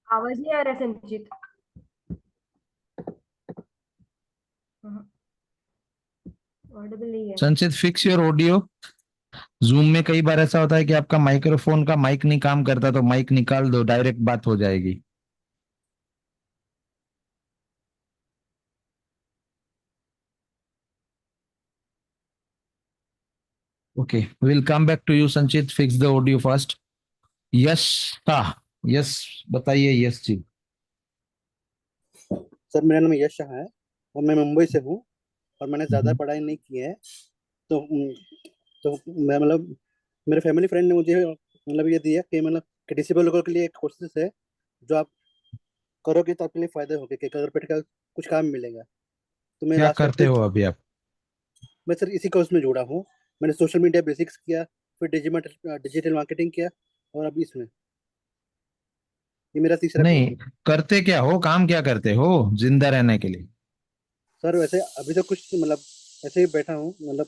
आवाज नहीं आ रहा संचित। ऑडिबल नहीं है। संचित, फिक्स योर ऑडियो। जूम में कई बार ऐसा होता है कि आपका माइक्रोफोन का माइक नहीं काम करता, तो माइक निकाल दो, डायरेक्ट बात हो जाएगी। Okay, will come back to you Sanchit, fix the audio first. Yes. हाँ। यस। बताइए यस जी। सर मेरा नाम यश शाह है और मैं मुंबई से हूँ। और मैंने ज़्यादा हम्म। पढ़ाई नहीं की है। तो तो मैं मतलब मेरे फैमिली फ्रेंड ने मुझे मतलब ये दिया कि मतलब कि डिसेबल लोगों के लिए एक कोर्सेज है जो आप करोगे तो आपके लिए फायदे होंगे कि घर बैठ कर कुछ काम मिलेगा। तो मैं क्या लास्ट ईयर करते हो अभी आप? मैं सर इसी कोर्स में जुड़ा हूँ। मैंने सोशल मीडिया बेसिक्स किया, फिर डिजिटल डिजिटल मार्केटिंग किया, और अभी इसमें ये मेरा तीसरा कोर्स नहीं, है। करते क्या हो, काम क्या करते हो जिंदा रहने के लिए? सर वैसे अभी तो कुछ मतलब ऐसे ही बैठा हूँ मतलब।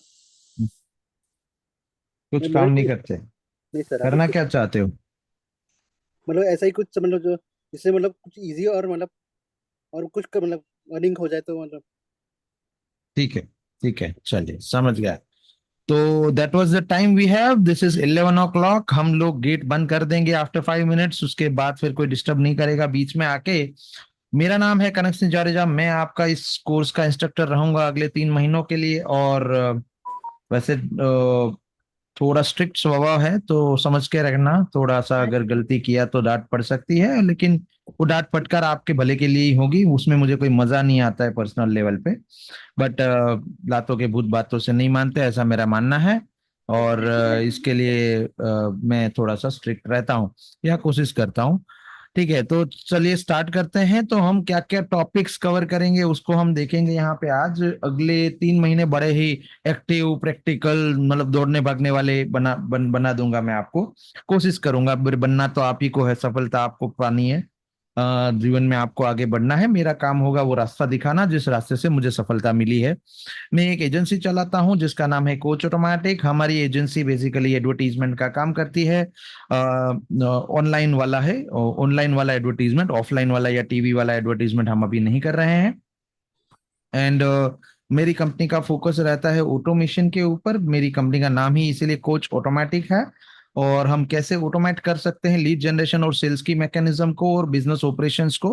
कुछ मैं काम मतलब नहीं कि करते? नहीं सर अभी करना कुछ क्या चाहते हो? मतलब ऐसा ही कुछ मतलब जो जिससे मतलब कुछ इजी और मतलब और कुछ मतलब अर्निंग हो जाए तो मतलब। ठीक है, ठीक है, चलिए समझ गया। तो that was the time we have, this is 11 o'clock। हम लोग गेट बंद कर देंगे आफ्टर 5 मिनट्स, उसके बाद फिर कोई डिस्टर्ब नहीं करेगा बीच में आके। मेरा नाम है कनक सिंह जाडेजा, मैं आपका इस कोर्स का इंस्ट्रक्टर रहूंगा अगले 3 महीनों के लिए। और वैसे थोड़ा स्ट्रिक्ट स्वभाव है, तो समझ के रखना। थोड़ा सा अगर गलती किया तो डांट पड़ सकती है, लेकिन वो डांट फटकार आपके भले के लिए ही होगी, उसमें मुझे कोई मजा नहीं आता है पर्सनल लेवल पे। बट लातों के भूत बातों से नहीं मानते, ऐसा मेरा मानना है। और इसके लिए मैं थोड़ा सा स्ट्रिक्ट रहता हूँ, या कोशिश करता हूँ। ठीक है, तो चलिए स्टार्ट करते हैं। तो हम क्या क्या टॉपिक्स कवर करेंगे उसको हम देखेंगे यहाँ पे। आज अगले 3 महीने बड़े ही एक्टिव प्रैक्टिकल, मतलब दौड़ने भागने वाले बना दूंगा मैं आपको। कोशिश करूंगा, बनना तो आप ही को है, सफलता आपको पानी है। जीवन में आपको आगे बढ़ना है, मेरा काम होगा वो रास्ता दिखाना जिस रास्ते से मुझे सफलता मिली है। मैं एक एजेंसी चलाता हूं जिसका नाम है कोच ऑटोमेटिक। हमारी एजेंसी बेसिकली एडवर्टीजमेंट का काम करती है। ऑनलाइन वाला है, ऑनलाइन वाला एडवर्टीजमेंट, ऑफलाइन वाला या टीवी वाला एडवर्टीजमेंट हम अभी नहीं कर रहे हैं। एंड मेरी कंपनी का फोकस रहता है ऑटोमेशन के ऊपर। मेरी कंपनी का नाम ही इसीलिए कोच ऑटोमेटिक है। और हम कैसे ऑटोमेट कर सकते हैं लीड जनरेशन और सेल्स की मैकेनिज्म को और बिजनेस ऑपरेशंस को,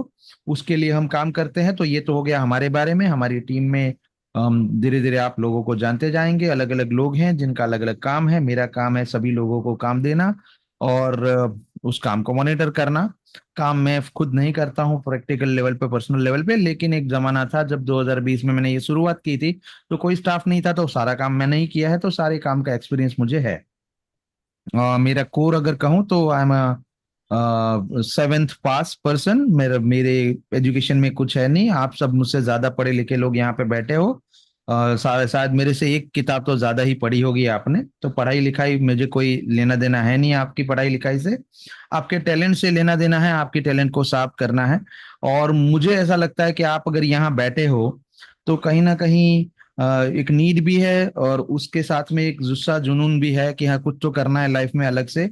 उसके लिए हम काम करते हैं। तो ये तो हो गया हमारे बारे में, हमारी टीम में हम धीरे धीरे आप लोगों को जानते जाएंगे। अलग अलग लोग हैं जिनका अलग अलग काम है, मेरा काम है सभी लोगों को काम देना और उस काम को मॉनिटर करना। काम मैं खुद नहीं करता हूँ प्रैक्टिकल लेवल पे, पर्सनल लेवल पे, लेकिन एक जमाना था जब 2020 में मैंने ये शुरुआत की थी, तो कोई स्टाफ नहीं था, तो सारा काम मैंने ही किया है, तो सारे काम का एक्सपीरियंस मुझे है। मेरा कोर अगर कहूँ तो I am 7th pass person. मेरे एजुकेशन में कुछ है नहीं, आप सब मुझसे ज्यादा पढ़े लिखे लोग यहाँ पे बैठे हो। शायद मेरे से एक किताब तो ज्यादा ही पढ़ी होगी आपने। तो पढ़ाई लिखाई मुझे कोई लेना देना है नहीं आपकी पढ़ाई लिखाई से। आपके टैलेंट से लेना देना है, आपकी टैलेंट को साफ करना है। और मुझे ऐसा लगता है कि आप अगर यहाँ बैठे हो तो कहीं ना कहीं एक नीड भी है, और उसके साथ में एक जुस्सा जुनून भी है कि हाँ कुछ तो करना है लाइफ में अलग से,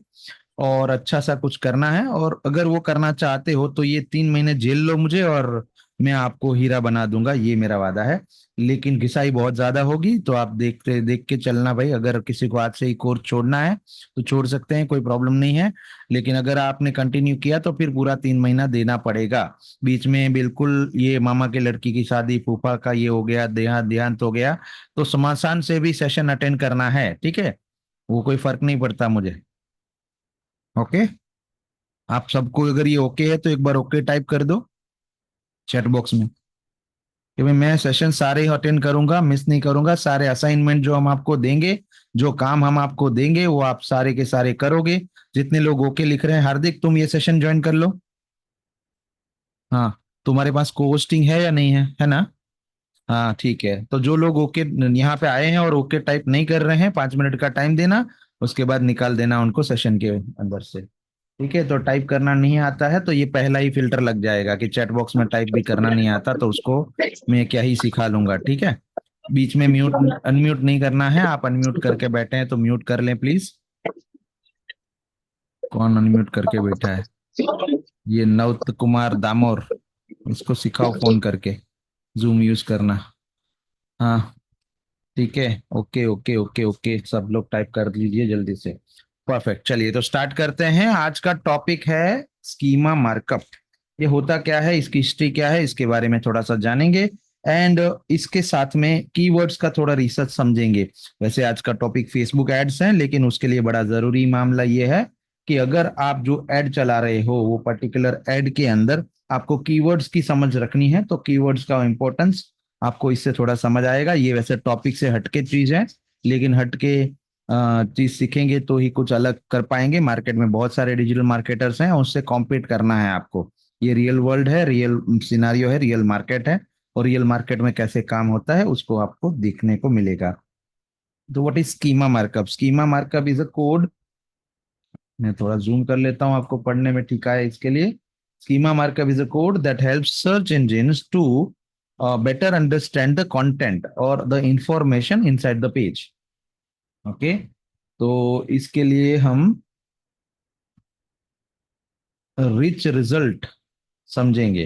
और अच्छा सा कुछ करना है। और अगर वो करना चाहते हो तो ये 3 महीने झेल लो मुझे, और मैं आपको हीरा बना दूंगा, ये मेरा वादा है। लेकिन घिसाई बहुत ज्यादा होगी, तो आप देखते देख के चलना भाई। अगर किसी को आज से ही कोर्स छोड़ना है तो छोड़ सकते हैं, कोई प्रॉब्लम नहीं है। लेकिन अगर आपने कंटिन्यू किया तो फिर पूरा 3 महीना देना पड़ेगा। बीच में बिल्कुल ये मामा के लड़की की शादी, फूफा का ये हो गया, देहांत देहांत हो गया, तो शमशान से भी सेशन अटेंड करना है, ठीक है? वो कोई फर्क नहीं पड़ता मुझे। ओके। आप सबको अगर ये ओके है तो एक बार ओके टाइप कर दो चैट बॉक्स में कि भाई मैं सेशन सारे अटेंड करूंगा, मिस नहीं करूंगा। सारे असाइनमेंट जो हम आपको देंगे, जो काम हम आपको देंगे, वो आप सारे के सारे करोगे। जितने लोग ओके लिख रहे हैं, हार्दिक तुम ये सेशन ज्वाइन कर लो। हाँ, तुम्हारे पास को होस्टिंग है या नहीं है ना? हाँ ठीक है, तो जो लोग ओके यहाँ पे आए हैं और ओके टाइप नहीं कर रहे हैं, 5 मिनट का टाइम देना, उसके बाद निकाल देना उनको सेशन के अंदर से। ठीक है, तो टाइप करना नहीं आता है तो ये पहला ही फिल्टर लग जाएगा कि चैट बॉक्स में टाइप भी करना नहीं आता, तो उसको मैं क्या ही सिखा लूंगा। ठीक है, बीच में म्यूट अनम्यूट नहीं करना है। आप अनम्यूट करके बैठे हैं तो म्यूट कर लें प्लीज। कौन अनम्यूट करके बैठा है? ये नवत कुमार दामोर, इसको सिखाओ फोन करके जूम यूज करना। हाँ ठीक है, ओके ओके ओके ओके, सब लोग टाइप कर लीजिए जल्दी से। परफेक्ट, चलिए तो स्टार्ट करते हैं। आज का टॉपिक है स्कीमा मार्कअप। ये होता क्या है, इसकी हिस्ट्री क्या है, इसके बारे में थोड़ा सा जानेंगे। एंड इसके साथ में कीवर्ड्स का थोड़ा रिसर्च समझेंगे। वैसे आज का टॉपिक फेसबुक एड्स है, लेकिन उसके लिए बड़ा जरूरी मामला ये है कि अगर आप जो एड चला रहे हो वो पर्टिकुलर एड के अंदर आपको कीवर्ड्स की समझ रखनी है, तो कीवर्ड्स का इंपॉर्टेंस आपको इससे थोड़ा समझ आएगा। ये वैसे टॉपिक से हटके चीज है, लेकिन हटके चीज सीखेंगे तो ही कुछ अलग कर पाएंगे। मार्केट में बहुत सारे डिजिटल मार्केटर्स हैं, उससे कॉम्पीट करना है आपको। ये रियल वर्ल्ड है, रियल सिनारियो है, रियल मार्केट है, और रियल मार्केट में कैसे काम होता है उसको आपको देखने को मिलेगा। तो what is schema markup? Schema markup is a code. मैं थोड़ा जूम कर लेता हूं, आपको पढ़ने में ठीक है इसके लिए। Schema markup is a code that helps search engines to better understand the content or the information inside the page. Okay, तो इसके लिए हम रिच रिजल्ट समझेंगे।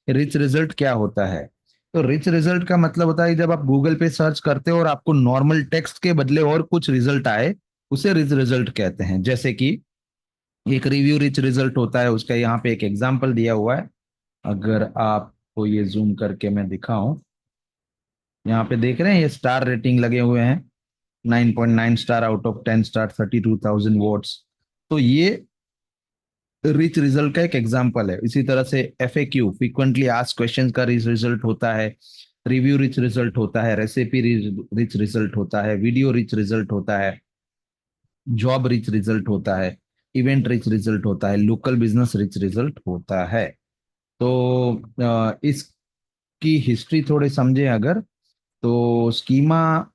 रिच रिजल्ट क्या होता है? तो रिच रिजल्ट का मतलब होता है जब आप गूगल पे सर्च करते हो और आपको नॉर्मल टेक्स्ट के बदले और कुछ रिजल्ट आए, उसे रिच रिजल्ट कहते हैं। जैसे कि एक रिव्यू रिच रिजल्ट होता है, उसका यहाँ पे एक एग्जांपल दिया हुआ है। अगर आपको ये जूम करके मैं दिखाऊं, यहाँ पे देख रहे हैं ये स्टार रेटिंग लगे हुए हैं, 9.9 star out of 10 star, 32,000 votes. तो ये रिच रिजल्ट का एक एग्जांपल है। इसी तरह से FAQ, फ्रीक्वेंटली आस्क्ड क्वेश्चंस का रिच रिजल्ट होता है। रिव्यू रिच रिजल्ट होता है, रेसिपी रिच रिजल्ट होता है, वीडियो रिच रिजल्ट होता है, जॉब रिच रिजल्ट होता है, इवेंट रिच रिजल्ट होता है, लोकल बिजनेस रिच रिजल्ट होता है। तो इसकी हिस्ट्री थोड़े समझे अगर, तो स्कीमा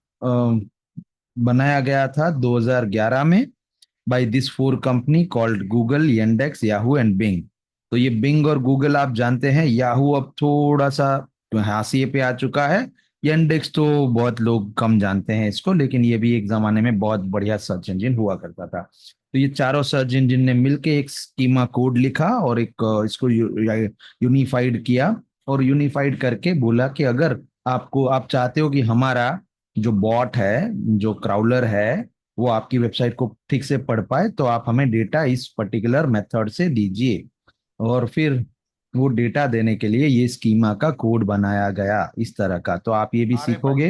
बनाया गया था 2011 में by this four company called Google, yandex, Yahoo and Bing. तो ये बिंग और गूगल आप जानते हैं, याहू अब थोड़ा सा हाशिए पे आ चुका है, yandex तो बहुत लोग कम जानते हैं इसको, लेकिन ये भी एक जमाने में बहुत बढ़िया सर्च इंजन हुआ करता था। तो ये चारों सर्च इंजन ने मिलके एक स्कीमा कोड लिखा और एक इसको यूनिफाइड किया, और यूनिफाइड करके बोला कि अगर आप चाहते हो कि हमारा जो बॉट है, जो क्राउलर है, वो आपकी वेबसाइट को ठीक से पढ़ पाए, तो आप हमें डेटा इस पर्टिकुलर मेथड से दीजिए। और फिर वो डेटा देने के लिए ये स्कीमा का कोड बनाया गया इस तरह का। तो आप ये भी सीखोगे।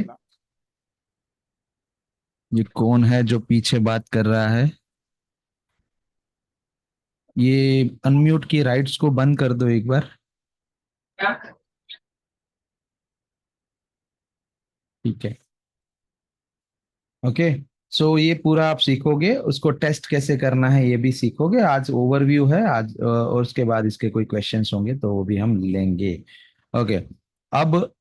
ये कौन है जो पीछे बात कर रहा है? ये अनम्यूट की राइट्स को बंद कर दो एक बार। ठीक है, ओके। सो ये पूरा आप सीखोगे, उसको टेस्ट कैसे करना है ये भी सीखोगे। आज ओवरव्यू है आज, और उसके बाद इसके कोई क्वेश्चंस होंगे तो वो भी हम लेंगे। ओके, अब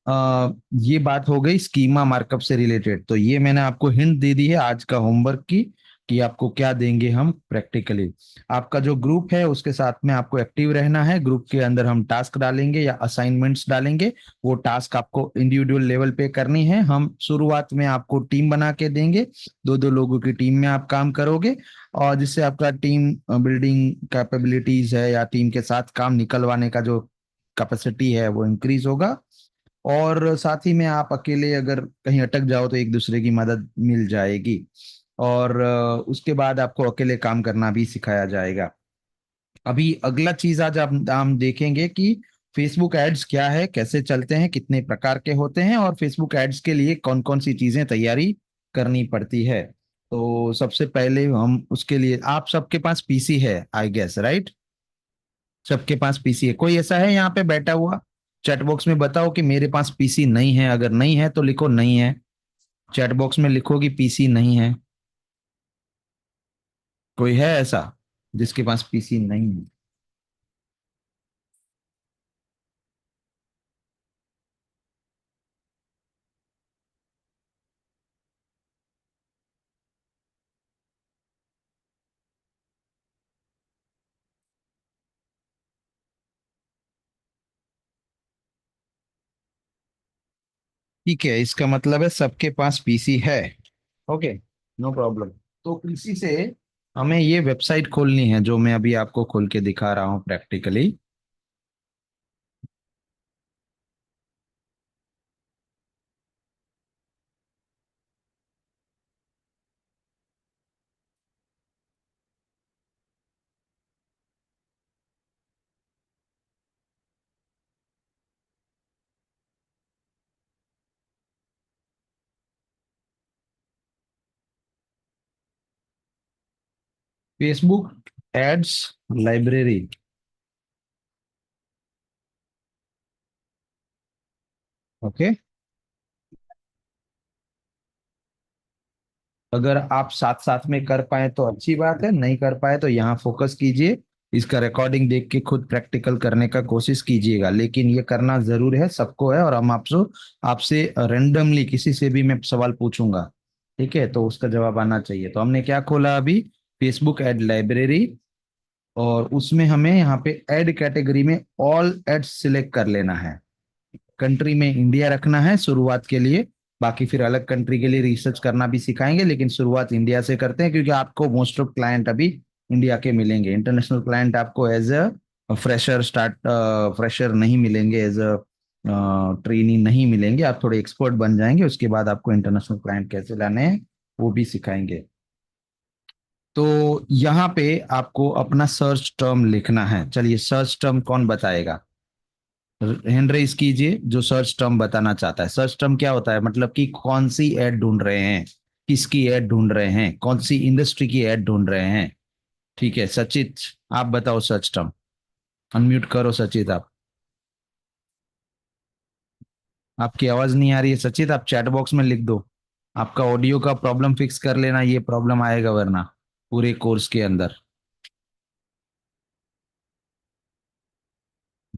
ये बात हो गई स्कीमा मार्कअप से रिलेटेड। तो ये मैंने आपको हिंट दे दी है आज का होमवर्क की, कि आपको क्या देंगे हम प्रैक्टिकली। आपका जो ग्रुप है उसके साथ में आपको एक्टिव रहना है। ग्रुप के अंदर हम टास्क डालेंगे या असाइनमेंट्स डालेंगे, वो टास्क आपको इंडिविजुअल लेवल पे करनी है। हम शुरुआत में आपको टीम बना के देंगे, दो दो लोगों की टीम में आप काम करोगे, और जिससे आपका टीम बिल्डिंग कैपेबिलिटीज है या टीम के साथ काम निकलवाने का जो कैपेसिटी है वो इंक्रीज होगा। और साथ ही में आप अकेले अगर कहीं अटक जाओ तो एक दूसरे की मदद मिल जाएगी। और उसके बाद आपको अकेले काम करना भी सिखाया जाएगा। अभी अगला चीज आज हम देखेंगे कि फेसबुक एड्स क्या है, कैसे चलते हैं, कितने प्रकार के होते हैं, और फेसबुक एड्स के लिए कौन कौन सी चीजें तैयारी करनी पड़ती है। तो सबसे पहले हम उसके लिए, आप सबके पास पीसी है आई गेस, राइट? सबके पास पीसी है? कोई ऐसा है यहाँ पे बैठा हुआ? चैट बॉक्स में बताओ कि मेरे पास पीसी नहीं है। अगर नहीं है तो लिखो नहीं है, चैट बॉक्स में लिखो कि पीसी नहीं है। कोई है ऐसा जिसके पास पीसी नहीं है? ठीक है, इसका मतलब है सबके पास पीसी है। Okay, no problem. तो पीसी से हमें ये वेबसाइट खोलनी है जो मैं अभी आपको खोल के दिखा रहा हूँ practically. Facebook ads library. Okay, अगर आप साथ साथ में कर पाए तो अच्छी बात है, नहीं कर पाए तो यहाँ फोकस कीजिए, इसका रिकॉर्डिंग देख के खुद प्रैक्टिकल करने का कोशिश कीजिएगा, लेकिन ये करना जरूर है, सबको है। और हम आपसे रेंडमली किसी से भी मैं सवाल पूछूंगा, ठीक है, तो उसका जवाब आना चाहिए। तो हमने क्या खोला अभी, फेसबुक एड लाइब्रेरी, और उसमें हमें यहाँ पे एड कैटेगरी में ऑल एड्स सिलेक्ट कर लेना है। कंट्री में इंडिया रखना है शुरुआत के लिए, बाकी फिर अलग कंट्री के लिए रिसर्च करना भी सिखाएंगे, लेकिन शुरुआत इंडिया से करते हैं, क्योंकि आपको मोस्ट ऑफ क्लाइंट अभी इंडिया के मिलेंगे। इंटरनेशनल क्लाइंट आपको एज अ फ्रेशर नहीं मिलेंगे, एज अ ट्रेनी नहीं मिलेंगे, आप थोड़े एक्सपर्ट बन जाएंगे, उसके बाद आपको इंटरनेशनल क्लाइंट कैसे लाने हैं वो भी सिखाएंगे। तो यहाँ पे आपको अपना सर्च टर्म लिखना है। चलिए, सर्च टर्म कौन बताएगा, हैंड रेज कीजिए जो सर्च टर्म बताना चाहता है। सर्च टर्म क्या होता है, मतलब कि कौन सी एड ढूंढ रहे हैं, किसकी एड ढूंढ रहे हैं, कौन सी इंडस्ट्री की एड ढूंढ रहे हैं। ठीक है सचित, आप बताओ सर्च टर्म, अनम्यूट करो सचित आप। आपकी आवाज नहीं आ रही है सचित, आप चैट बॉक्स में लिख दो। आपका ऑडियो का प्रॉब्लम फिक्स कर लेना, ये प्रॉब्लम आएगा वरना पूरे कोर्स के अंदर।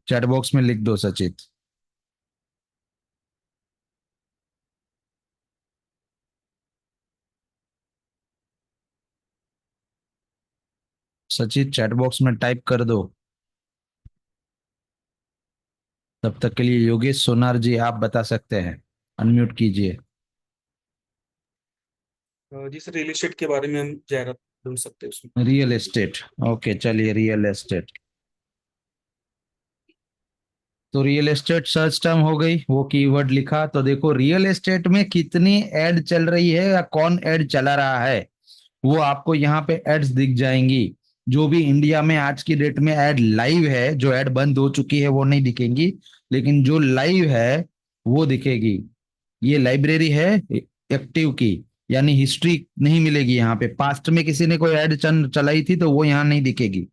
चैट बॉक्स में लिख दो सचित। सचित चैट बॉक्स में टाइप कर दो। तब तक के लिए योगेश सोनार जी आप बता सकते हैं, अनम्यूट कीजिए। जी सर, रियल एस्टेट के बारे में हम जायरात ढूंढ सकते हैं उसमें। रियल एस्टेट, ओके चलिए रियल एस्टेट। तो रियल एस्टेट सर्च टर्म हो गई, वो कीवर्ड लिखा। तो देखो रियल एस्टेट में कितनी एड चल रही है या कौन एड चला रहा है, वो आपको यहाँ पे एड्स दिख जाएंगी। जो भी इंडिया में आज की डेट में एड लाइव है, जो एड बंद हो चुकी है वो नहीं दिखेंगी, लेकिन जो लाइव है वो दिखेगी। ये लाइब्रेरी है एक्टिव की, यानी हिस्ट्री नहीं मिलेगी यहाँ पे, पास्ट में किसी ने कोई ऐड चलाई थी तो वो यहाँ नहीं दिखेगी,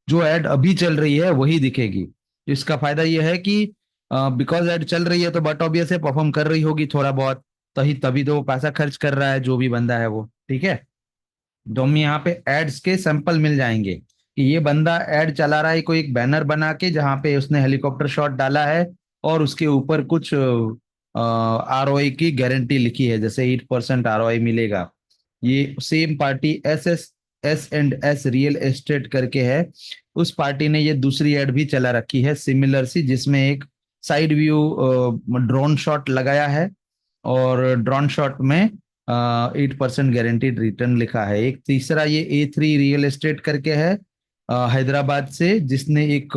जो ऐड अभी चल रही है वही दिखेगी। इसका फायदा ये है कि बिकॉज ऐड चल रही है तो बट ऑब्वियस है परफॉर्म कर रही होगी थोड़ा बहुत, तभी तभी तो वो पैसा खर्च कर रहा है जो भी बंदा है वो, ठीक है। तो हम यहाँ पे एड्स के सैंपल मिल जाएंगे कि ये बंदा एड चला रहा है, कोई एक बैनर बना के जहाँ पे उसने हेलीकॉप्टर शॉट डाला है और उसके ऊपर कुछ आरओआई की गारंटी लिखी है, जैसे 8% आरओआई मिलेगा। ये same party S and S real estate करके है, उस पार्टी ने ये दूसरी एड भी चला रखी है सिमिलर सी, जिसमें एक साइड व्यू ड्रोन शॉट लगाया है, और ड्रोन शॉट में 8% गारंटीड रिटर्न लिखा है। एक तीसरा ये A3 रियल एस्टेट करके है हैदराबाद से, जिसने एक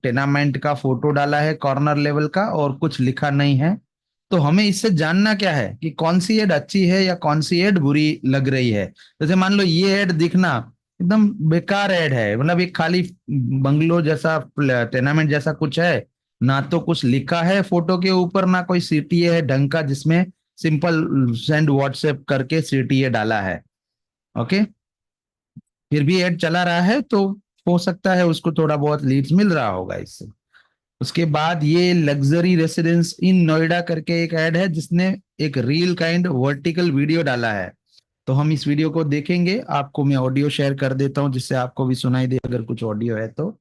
टेनामेंट का फोटो डाला है कॉर्नर लेवल का और कुछ लिखा नहीं है। तो हमें इससे जानना क्या है कि कौन सी एड अच्छी है या कौन सी एड बुरी लग रही है। जैसे मान लो ये एड दिखना एकदम बेकार एड है, मतलब एक खाली बंगलो जैसा टेनामेंट जैसा कुछ है, ना तो कुछ लिखा है फोटो के ऊपर, ना कोई सीटीए है ढंग का जिसमें सिंपल सेंड व्हाट्सएप करके सीटीए डाला है। ओके, फिर भी एड चला रहा है तो हो सकता है उसको थोड़ा बहुत लीड्स मिल रहा होगा इससे। उसके बाद ये लग्जरी रेसिडेंस इन नोएडा करके एक ऐड है, जिसने एक रील काइंड वर्टिकल वीडियो डाला है। तो हम इस वीडियो को देखेंगे, आपको मैं ऑडियो शेयर कर देता हूं जिससे आपको भी सुनाई दे अगर कुछ ऑडियो है तो।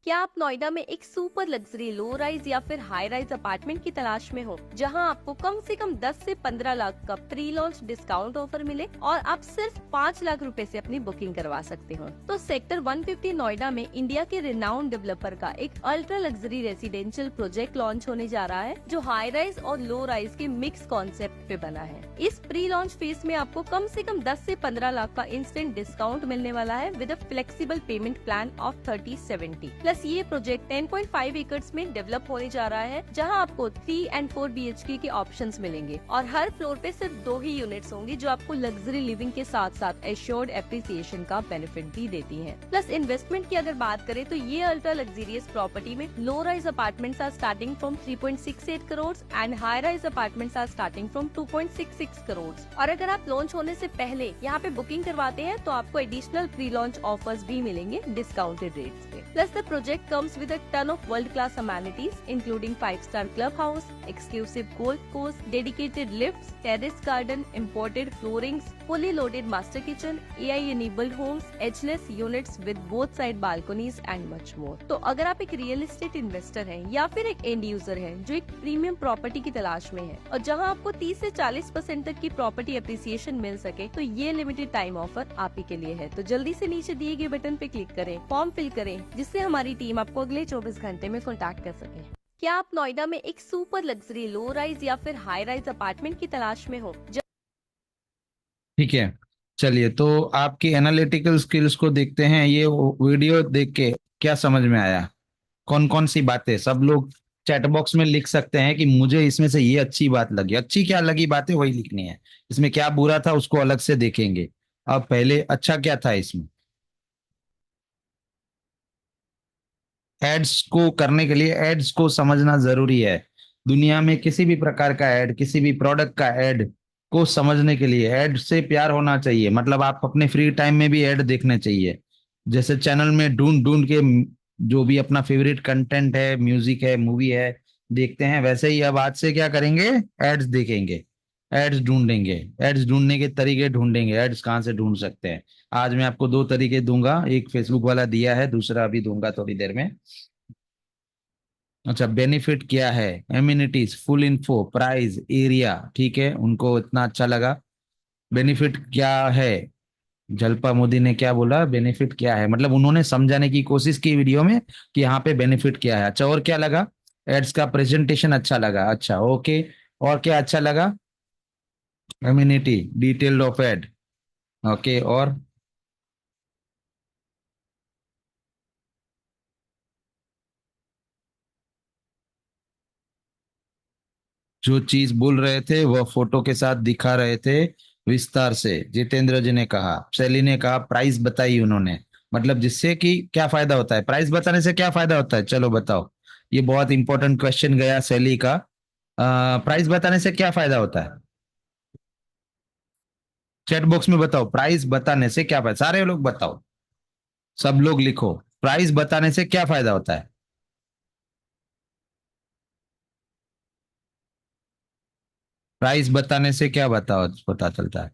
क्या आप नोएडा में एक सुपर लग्जरी लो राइज या फिर हाई राइज अपार्टमेंट की तलाश में हो, जहां आपको कम से कम 10 से 15 लाख का प्री लॉन्च डिस्काउंट ऑफर मिले और आप सिर्फ 5 लाख रुपए से अपनी बुकिंग करवा सकते हो? तो सेक्टर 150 नोएडा में इंडिया के रिनाउंड डेवलपर का एक ultra luxury residential project launch होने जा रहा है, जो हाई राइज और लो राइज के मिक्स कॉन्सेप्ट पे बना है। इस प्री लॉन्च फेज में आपको कम से कम 10 से 15 लाख का इंस्टेंट डिस्काउंट मिलने वाला है with a flexible pavement plan of 30/70 plus plus ये प्रोजेक्ट 10.5 एकर्स में डेवलप होने जा रहा है, जहां आपको 3 और 4 BHK के ऑप्शंस मिलेंगे और हर फ्लोर पे सिर्फ 2 ही यूनिट्स होंगी जो आपको लग्जरी लिविंग के साथ साथ एश्योर्ड एप्रिसिएशन का बेनिफिट भी देती हैं। प्लस इन्वेस्टमेंट की अगर बात करें तो ये अल्ट्रा लग्जरियस प्रॉपर्टी में low rise apartments are starting from 3.68 crore and high rise apartments are starting from 2.66 crore. और अगर आप लॉन्च होने से पहले यहाँ पे बुकिंग करवाते हैं तो आपको एडिशनल प्री लॉन्च ऑफर्स भी मिलेंगे डिस्काउंटेड रेट्स पे। Plus, the project comes with a ton of world-class amenities, including 5-star clubhouse, exclusive golf course, dedicated lifts, terrace garden, imported floorings, fully loaded master kitchen, AI-enabled homes, edgeless units with both side balconies and much more. तो अगर आप एक real estate investor हैं या फिर एक and user हैं जो एक प्रीमियम प्रॉपर्टी की तलाश में है और जहां आपको 30 से 40% तक की प्रॉपर्टी एप्रिसिएशन मिल सके, तो ये लिमिटेड टाइम ऑफर आप ही के लिए है। तो जल्दी से नीचे दिए गए बटन पे क्लिक करें, फॉर्म फिल करें, जिससे हमारी टीम आपको अगले 24 घंटे में कांटेक्ट कर सके। क्या आप नोएडा में एक सुपर लग्जरी लो राइज या फिर हाई राइज अपार्टमेंट की तलाश में हो? ठीक है, चलिए तो आपकी एनालिटिकल स्किल्स को देखते हैं। ये वीडियो देख के क्या समझ में आया, कौन कौन सी बातें? सब लोग चैट बॉक्स में लिख सकते हैं कि मुझे इसमें से ये अच्छी बात लगी। अच्छी क्या लगी बातें वही लिखनी है, इसमें क्या बुरा था उसको अलग से देखेंगे। अब पहले अच्छा क्या था इसमें? एड्स को करने के लिए एड्स को समझना जरूरी है। दुनिया में किसी भी प्रकार का एड, किसी भी प्रोडक्ट का एड को समझने के लिए एड से प्यार होना चाहिए। मतलब आप अपने फ्री टाइम में भी एड देखने चाहिए। जैसे चैनल में ढूंढ ढूंढ के जो भी अपना फेवरेट कंटेंट है, म्यूजिक है, मूवी है, देखते हैं, वैसे ही अब आज से क्या करेंगे? एड्स देखेंगे, एड्स ढूंढेंगे, एड्स ढूंढने के तरीके ढूंढेंगे। एड्स कहाँ से ढूंढ सकते हैं? आज मैं आपको 2 तरीके दूंगा, एक फेसबुक वाला दिया है, दूसरा अभी दूंगा थोड़ी देर में। अच्छा, बेनिफिट क्या है? Amenities, full info, price, area, ठीक है, उनको इतना अच्छा लगा। बेनिफिट क्या है? जलपा मोदी ने क्या बोला? बेनिफिट क्या है, मतलब उन्होंने समझाने की कोशिश की वीडियो में कि यहाँ पे बेनिफिट क्या है। अच्छा, और क्या लगा? एड्स का प्रेजेंटेशन अच्छा लगा। अच्छा, ओके, और क्या अच्छा लगा? Amenity, detailed of ad, okay, और जो चीज बोल रहे थे वह फोटो के साथ दिखा रहे थे विस्तार से। जितेंद्र जी ने कहा, शैली ने कहा, प्राइस बताई उन्होंने। मतलब जिससे कि क्या फायदा होता है, प्राइस बताने से क्या फायदा होता है, चलो बताओ। ये बहुत इंपॉर्टेंट क्वेश्चन गया शैली का। प्राइस बताने से क्या फायदा होता है? चैट बॉक्स में बताओ, प्राइस बताने से क्या फायदा, सारे लोग बताओ, सब लोग लिखो, प्राइस बताने से क्या फायदा होता है? प्राइस बताने से क्या बताओ, पता चलता है?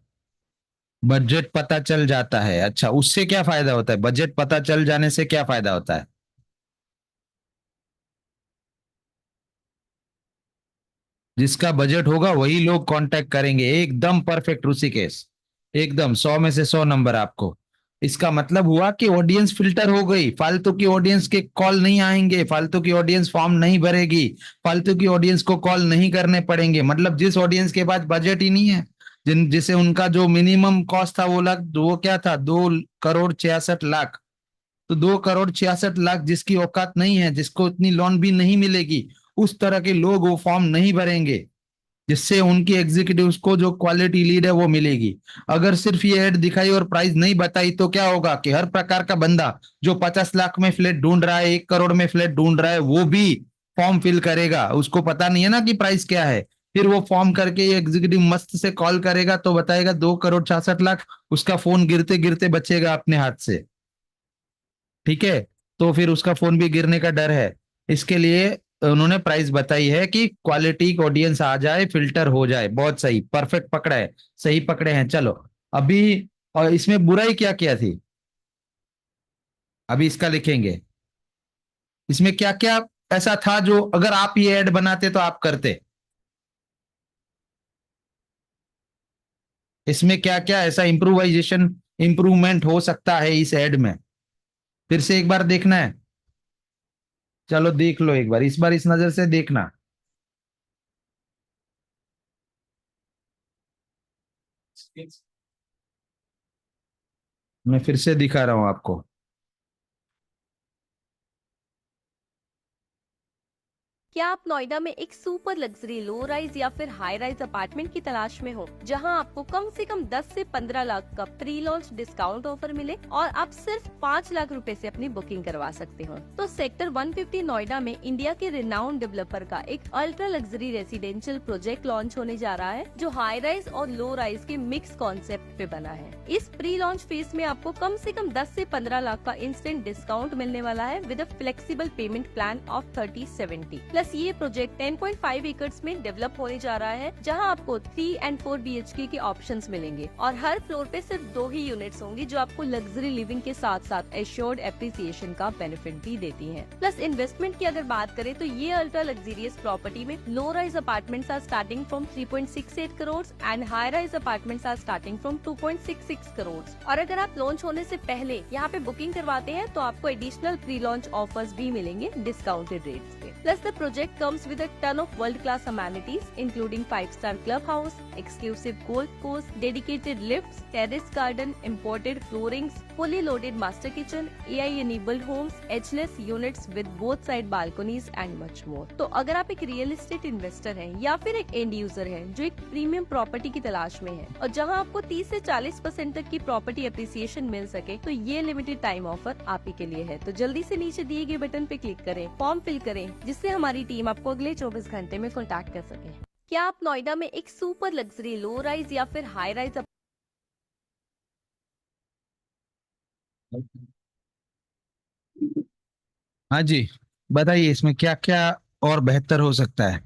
बजट पता चल जाता है। अच्छा, उससे क्या फायदा होता है? बजट पता चल जाने से क्या फायदा होता है? जिसका बजट होगा वही लोग कांटेक्ट करेंगे। एकदम परफेक्ट ऋषिकेश, एकदम 100 में से 100 नंबर आपको। इसका मतलब हुआ कि ऑडियंस फिल्टर हो गई, फालतू की ऑडियंस के कॉल नहीं आएंगे, फालतू की ऑडियंस फॉर्म नहीं भरेगी, फालतू की ऑडियंस को कॉल नहीं करने पड़ेंगे। मतलब जिस ऑडियंस के पास बजट ही नहीं है, जिसे उनका जो मिनिमम कॉस्ट था वो क्या था? 2,66,00,000। तो 2,66,00,000 जिसकी औकात नहीं है, जिसको इतनी लोन भी नहीं मिलेगी, उस तरह के लोग वो फॉर्म नहीं भरेंगे, जिससे उनकी एग्जीक्यूटिव्स को जो क्वालिटी लीड है वो मिलेगी। अगर सिर्फ ये ऐड दिखाई और प्राइस नहीं बताई तो क्या होगा कि हर प्रकार का बंदा जो 50 लाख में फ्लैट ढूंढ रहा है, 1 करोड़ में फ्लैट ढूंढ रहा है, वो भी फॉर्म फिल करेगा। उसको पता नहीं है ना कि प्राइस क्या है। फिर वो फॉर्म करके एग्जीक्यूटिव मस्त से कॉल करेगा तो बताएगा 2,66,00,000, उसका फोन गिरते गिरते बचेगा अपने हाथ से। ठीक है, तो फिर उसका फोन भी गिरने का डर है। इसके लिए उन्होंने प्राइस बताई है कि क्वालिटी ऑडियंस आ जाए, फिल्टर हो जाए। बहुत सही, परफेक्ट पकड़ा है, सही पकड़े हैं। चलो अभी, और इसमें बुराई क्या क्या थी अभी इसका लिखेंगे। इसमें क्या क्या ऐसा था जो अगर आप ये ऐड बनाते तो आप करते? इसमें क्या क्या ऐसा इम्प्रूवाइजेशन, इम्प्रूवमेंट हो सकता है इस ऐड में? फिर से एक बार देखना है? चलो देख लो एक बार, इस बार इस नजर से देखना। मैं फिर से दिखा रहा हूं आपको। क्या आप नोएडा में एक सुपर लग्जरी लो राइज या फिर हाई राइज अपार्टमेंट की तलाश में हो जहां आपको कम से कम 10 से 15 लाख का प्री लॉन्च डिस्काउंट ऑफर मिले और आप सिर्फ 5 लाख रुपए से अपनी बुकिंग करवा सकते हो? तो सेक्टर 150 नोएडा में इंडिया के रिनाउंड डेवलपर का एक ultra luxury residential project launch होने जा रहा है जो हाई राइज और लो राइज के मिक्स कॉन्सेप्ट पे बना है। इस प्री लॉन्च फेज में आपको कम से कम 10 से 15 लाख का इंस्टेंट डिस्काउंट मिलने वाला है with a flexible pavement plan of 30/70। Plus ये प्रोजेक्ट 10.5 एकर्स में डेवलप होने जा रहा है जहां आपको 3 and 4 BHK के ऑप्शंस मिलेंगे और हर फ्लोर पे सिर्फ 2 ही यूनिट्स होंगी जो आपको लग्जरी लिविंग के साथ साथ एश्योर्ड एप्रिसिएशन का बेनिफिट भी देती हैं। प्लस इन्वेस्टमेंट की अगर बात करें तो ये अल्ट्रा लग्जरियस प्रॉपर्टी में low rise apartments are starting from 3.68 crore and high rise apartments are starting from 2.66 crore. और अगर आप लॉन्च होने से पहले यहाँ पे बुकिंग करवाते हैं तो आपको एडिशनल प्री लॉन्च ऑफर्स भी मिलेंगे डिस्काउंटेड रेट्स पे। Plus, the project comes with a ton of world-class amenities, including 5-star clubhouse, exclusive golf course, dedicated lifts, terrace garden, imported floorings, fully loaded master kitchen, AI-enabled homes, edgeless units with both side balconies and much more. तो अगर आप एक real estate investor हैं या फिर एक and user हैं जो एक प्रीमियम प्रॉपर्टी की तलाश में है और जहां आपको 30 से 40% तक की प्रॉपर्टी अप्रिसिएशन मिल सके तो ये लिमिटेड टाइम ऑफर आप ही के लिए है। तो जल्दी से नीचे दिए गए बटन पे क्लिक करें, फॉर्म फिल करें जिससे हमारी टीम आपको अगले 24 घंटे में कॉन्टैक्ट कर सके। क्या आप नोएडा में एक सुपर लग्जरी लो राइज या फिर हाई राइज हाँ जी, बताइए इसमें क्या क्या और बेहतर हो सकता है।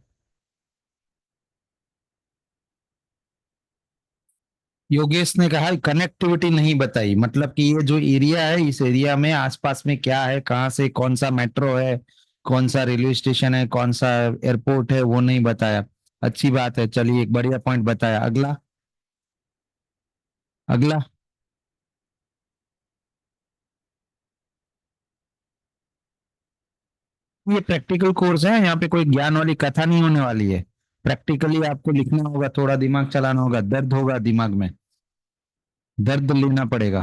योगेश ने कहा कनेक्टिविटी नहीं बताई, मतलब कि ये जो एरिया है इस एरिया में आसपास में क्या है, कहाँ से कौन सा मेट्रो है, कौन सा रेलवे स्टेशन है, कौन सा एयरपोर्ट है, वो नहीं बताया। अच्छी बात है, चलिए एक बढ़िया पॉइंट बताया। अगला अगला ये प्रैक्टिकल कोर्स है, यहाँ पे कोई ज्ञान वाली कथा नहीं होने वाली है। प्रैक्टिकली आपको लिखना होगा, थोड़ा दिमाग चलाना होगा, दर्द होगा दिमाग में, दर्द लेना पड़ेगा।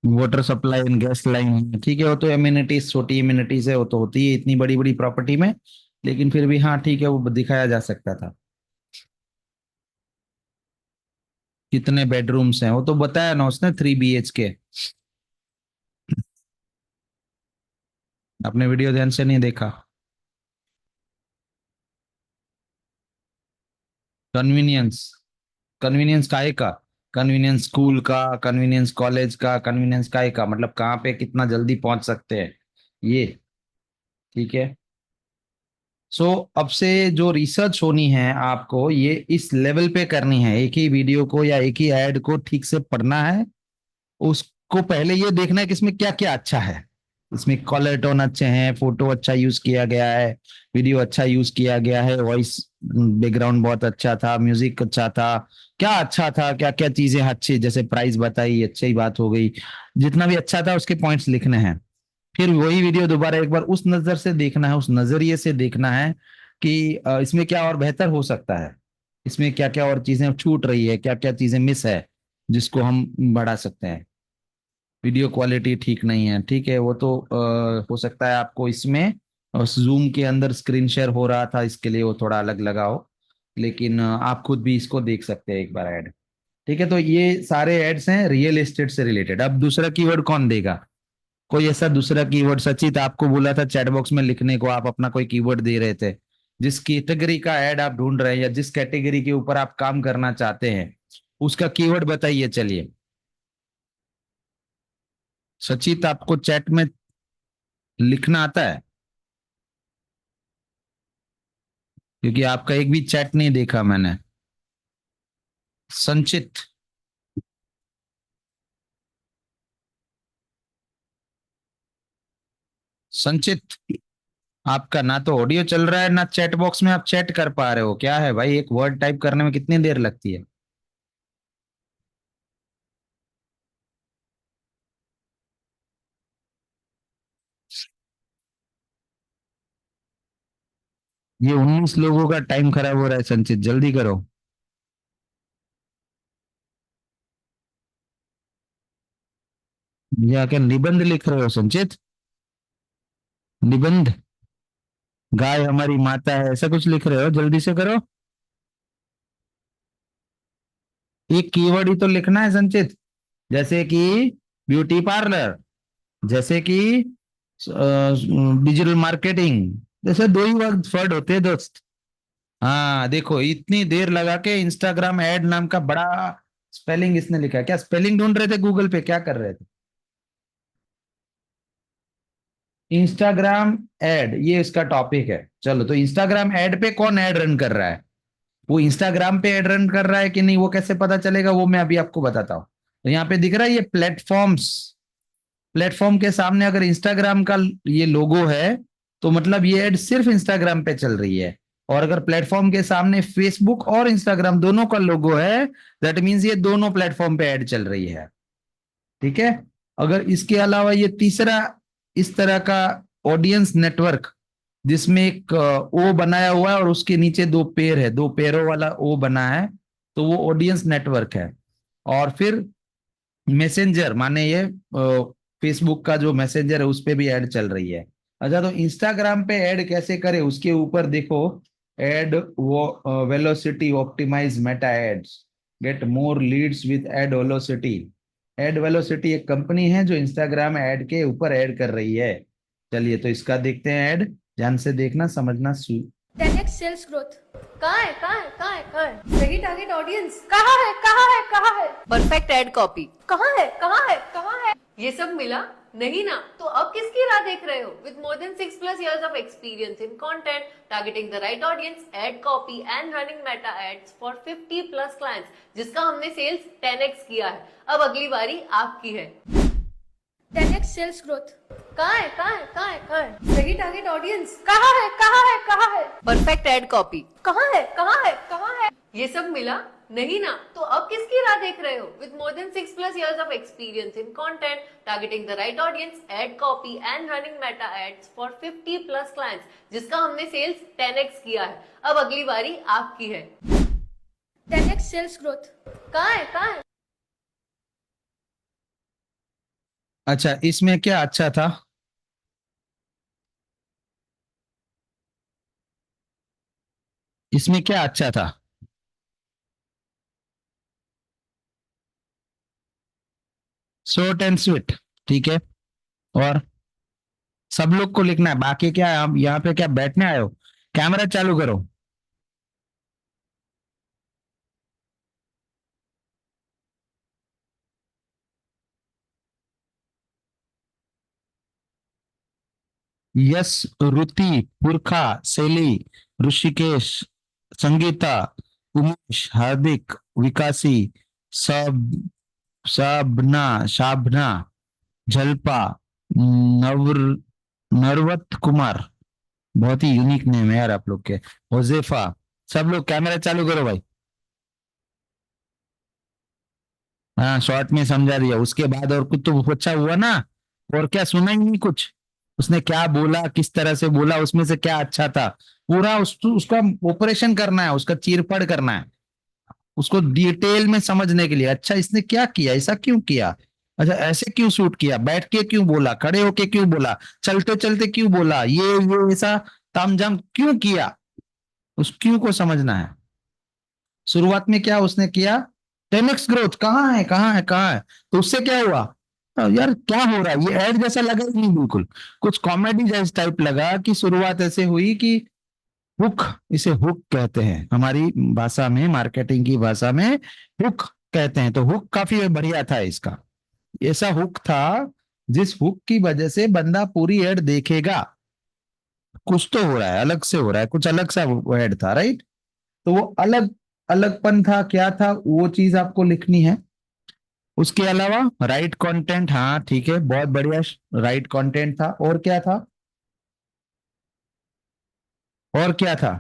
Water supply and gas line, ठीक है, वो तो एम्यूनिटीज, छोटी एम्यूनिटीज है, वो तो होती है इतनी बड़ी बड़ी प्रॉपर्टी में, लेकिन फिर भी हाँ ठीक है, वो दिखाया जा सकता था। कितने बेडरूम्स हैं वो तो बताया ना उसने, 3 BHK। आपने वीडियो ध्यान से नहीं देखा। कन्वीनियंस, कन्वीनियंस काहे का, कन्वीनियंस स्कूल का, कन्वीनियंस कॉलेज का, कन्वीनियंस काहे का, मतलब कहाँ पे कितना जल्दी पहुंच सकते हैं ये, ठीक है। सो अब से जो रिसर्च होनी है आपको ये इस लेवल पे करनी है, एक ही वीडियो को या एक ही ऐड को ठीक से पढ़ना है। उसको पहले ये देखना है कि इसमें क्या क्या अच्छा है, इसमें कलर टोन अच्छे हैं, फोटो अच्छा यूज किया गया है, वीडियो अच्छा यूज किया गया है, वॉइस बैकग्राउंड बहुत अच्छा था, म्यूजिक अच्छा था, क्या अच्छा था, क्या क्या चीजें अच्छी, जैसे प्राइस बताई, अच्छी ही बात हो गई, जितना भी अच्छा था उसके पॉइंट्स लिखने हैं। फिर वही वीडियो दोबारा एक बार उस नजर से देखना है, उस नजरिए से देखना है कि इसमें क्या और बेहतर हो सकता है, इसमें क्या क्या और चीजें छूट रही है, क्या क्या चीजें मिस है जिसको हम बढ़ा सकते हैं। वीडियो क्वालिटी ठीक नहीं है, ठीक है, वो तो हो सकता है आपको इसमें जूम के अंदर स्क्रीन शेयर हो रहा था, इसके लिए वो थोड़ा अलग लगा हो, लेकिन आप खुद भी इसको देख सकते हैं एक बार ऐड, ठीक है। तो ये सारे एड्स हैं रियल एस्टेट से रिलेटेड। अब दूसरा कीवर्ड कौन देगा, कोई ऐसा दूसरा कीवर्ड? सचित आपको बोला था चैट बॉक्स में लिखने को, आप अपना कोई कीवर्ड दे रहे थे, जिस कैटेगरी का ऐड आप ढूंढ रहे हैं या जिस कैटेगरी के ऊपर आप काम करना चाहते हैं उसका कीवर्ड बताइए। चलिए सचित, आपको चैट में लिखना आता है? क्योंकि आपका एक भी चैट नहीं देखा मैंने। संचित, संचित, आपका ना तो ऑडियो चल रहा है ना चैट बॉक्स में आप चैट कर पा रहे हो, क्या है भाई, एक वर्ड टाइप करने में कितनी देर लगती है? ये 19 लोगों का टाइम खराब हो रहा है संचित, जल्दी करो। या क्या निबंध लिख रहे हो संचित, निबंध? गाय हमारी माता है, ऐसा कुछ लिख रहे हो? जल्दी से करो, एक कीवर्ड ही तो लिखना है संचित, जैसे कि ब्यूटी पार्लर, जैसे कि डिजिटल मार्केटिंग, जैसे दो ही वर्ड होते हैं दोस्त। हाँ देखो, इतनी देर लगा के इंस्टाग्राम एड नाम का बड़ा स्पेलिंग इसने लिखा है। क्या स्पेलिंग ढूंढ रहे थे गूगल पे, क्या कर रहे थे? इंस्टाग्राम एड, ये इसका टॉपिक है। चलो, तो इंस्टाग्राम एड पे कौन एड रन कर रहा है? वो इंस्टाग्राम पे एड रन कर रहा है कि नहीं, वो कैसे पता चलेगा, वो मैं अभी आपको बताता हूँ। तो यहाँ पे दिख रहा है ये प्लेटफॉर्म्स, प्लेटफॉर्म के सामने अगर इंस्टाग्राम का ये लोगो है तो मतलब ये एड सिर्फ इंस्टाग्राम पे चल रही है। और अगर प्लेटफॉर्म के सामने फेसबुक और इंस्टाग्राम दोनों का लोगो है, दैट मीन्स ये दोनों प्लेटफॉर्म पे एड चल रही है। ठीक है। अगर इसके अलावा ये तीसरा इस तरह का ऑडियंस नेटवर्क, जिसमें एक ओ बनाया हुआ है और उसके नीचे दो पैर है, दो पैरों वाला ओ बना है, तो वो ऑडियंस नेटवर्क है। और फिर मैसेंजर, माने ये फेसबुक का जो मैसेंजर है उस पे भी ऐड चल रही है। अच्छा, तो इंस्टाग्राम पे ऐड कैसे करें, उसके ऊपर देखो, एड वो velocity optimise meta ads, get more leads with ad velocity. Ad velocity एक कंपनी है जो इंस्टाग्राम ऐड के ऊपर ऐड कर रही है। चलिए, तो इसका देखते हैं ऐड, ध्यान से देखना, समझना। 10x sales growth. कहाँ है कहाँ है कहाँ है कहाँ है? सही टारगेट ऑडियंस कहाँ है कहाँ है कहाँ है? परफेक्ट एड कॉपी कहाँ है कहाँ है कहाँ है? ये सब मिला नहीं ना, तो अब किसकी राह देख रहे हो? With more than 6+ years of experience in content, targeting the right audience, ad copy and running meta ads for 50+ clients, जिसका हमने सेल्स 10x किया है। अब अगली बारी आपकी है। 10x sales growth. कहाँ है कहाँ है कहाँ है कहाँ है? सही टारगेट ऑडियंस कहाँ है कहाँ है कहाँ है? परफेक्ट एड कॉपी कहाँ है कहाँ है कहाँ है? ये सब मिला नहीं ना, तो अब किसकी राह देख रहे हो? With more than 6+ years of experience in content, targeting the right audience, ad copy and running meta ads for 50+ clients, जिसका हमने सेल्स 10x किया है। अब अगली बारी आपकी है। 10x sales growth. कहाँ है कहाँ है? अच्छा, इसमें क्या अच्छा था? इसमें क्या अच्छा था? शॉर्ट एंड स्वीट, ठीक है। और सब लोग को लिखना है, बाकी क्या है, आप यहाँ पे क्या बैठने आए हो? कैमरा चालू करो। यश, रुति, पुरखा, शैली, ऋषिकेश, संगीता, उमेश, हार्दिक, विकासी, सब, शाबना, शाबना, जल्पा, नवर, नरवत कुमार, बहुत ही यूनिक नेम है यार आप लोग के, होजेफा। सब लोग कैमरा चालू करो भाई। हाँ, शॉर्ट में समझा दिया, उसके बाद और कुछ तो अच्छा हुआ ना? और क्या सुना ही नहीं कुछ? उसने क्या बोला, किस तरह से बोला, उसमें से क्या अच्छा था, पूरा उसका ऑपरेशन करना है, उसका चीरफाड़ करना है, उसको डिटेल में समझने के लिए। अच्छा, इसने क्या किया, ऐसा क्यों किया, अच्छा ऐसे क्यों शूट किया, बैठ के क्यों बोला, खड़े होके क्यों बोला, चलते चलते क्यों बोला, ये ऐसा तामझाम क्यों किया, उस क्यों को समझना है। शुरुआत में क्या उसने किया, 10x ग्रोथ, कहाँ है कहाँ है कहाँ है, तो उससे क्या हुआ? यार क्या हो रहा है, ये ऐड जैसा लगा ही नहीं, बिल्कुल कुछ कॉमेडी जैसा टाइप लगा कि शुरुआत ऐसे हुई कि हुक, इसे हुक कहते हैं हमारी भाषा में, मार्केटिंग की भाषा में हुक कहते हैं। तो हुक काफी बढ़िया था इसका, ऐसा हुक था जिस हुक की वजह से बंदा पूरी एड देखेगा, कुछ तो हो रहा है, अलग से हो रहा है, कुछ अलग सा वो एड था, राइट। तो वो अलग अलगपन था, क्या था वो चीज आपको लिखनी है। उसके अलावा राइट कंटेंट, हाँ ठीक है, बहुत बढ़िया, राइट कंटेंट था। और क्या था, और क्या था?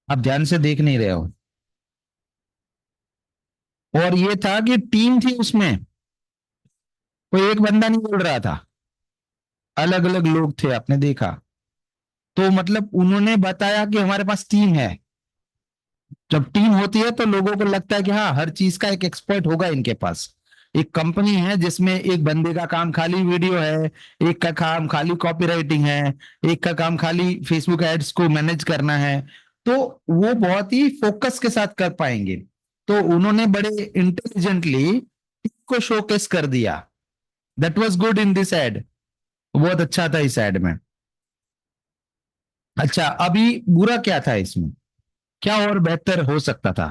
आप ध्यान से देख नहीं रहे हो। और ये था कि टीम थी उसमें, कोई एक बंदा नहीं बोल रहा था, अलग अलग लोग थे, आपने देखा। तो मतलब उन्होंने बताया कि हमारे पास टीम है। जब टीम होती है तो लोगों को लगता है कि हाँ, हर चीज का एक एक्सपर्ट होगा इनके पास, एक कंपनी है जिसमें एक बंदे का काम खाली वीडियो है, एक का काम खाली कॉपीराइटिंग है, एक का काम खाली फेसबुक एड्स को मैनेज करना है, तो वो बहुत ही फोकस के साथ कर पाएंगे। तो उन्होंने बड़े इंटेलिजेंटली को शोकेस कर दिया। That was good in this ad, बहुत अच्छा था इस एड में। अच्छा, अभी बुरा क्या था इसमें, क्या और बेहतर हो सकता था?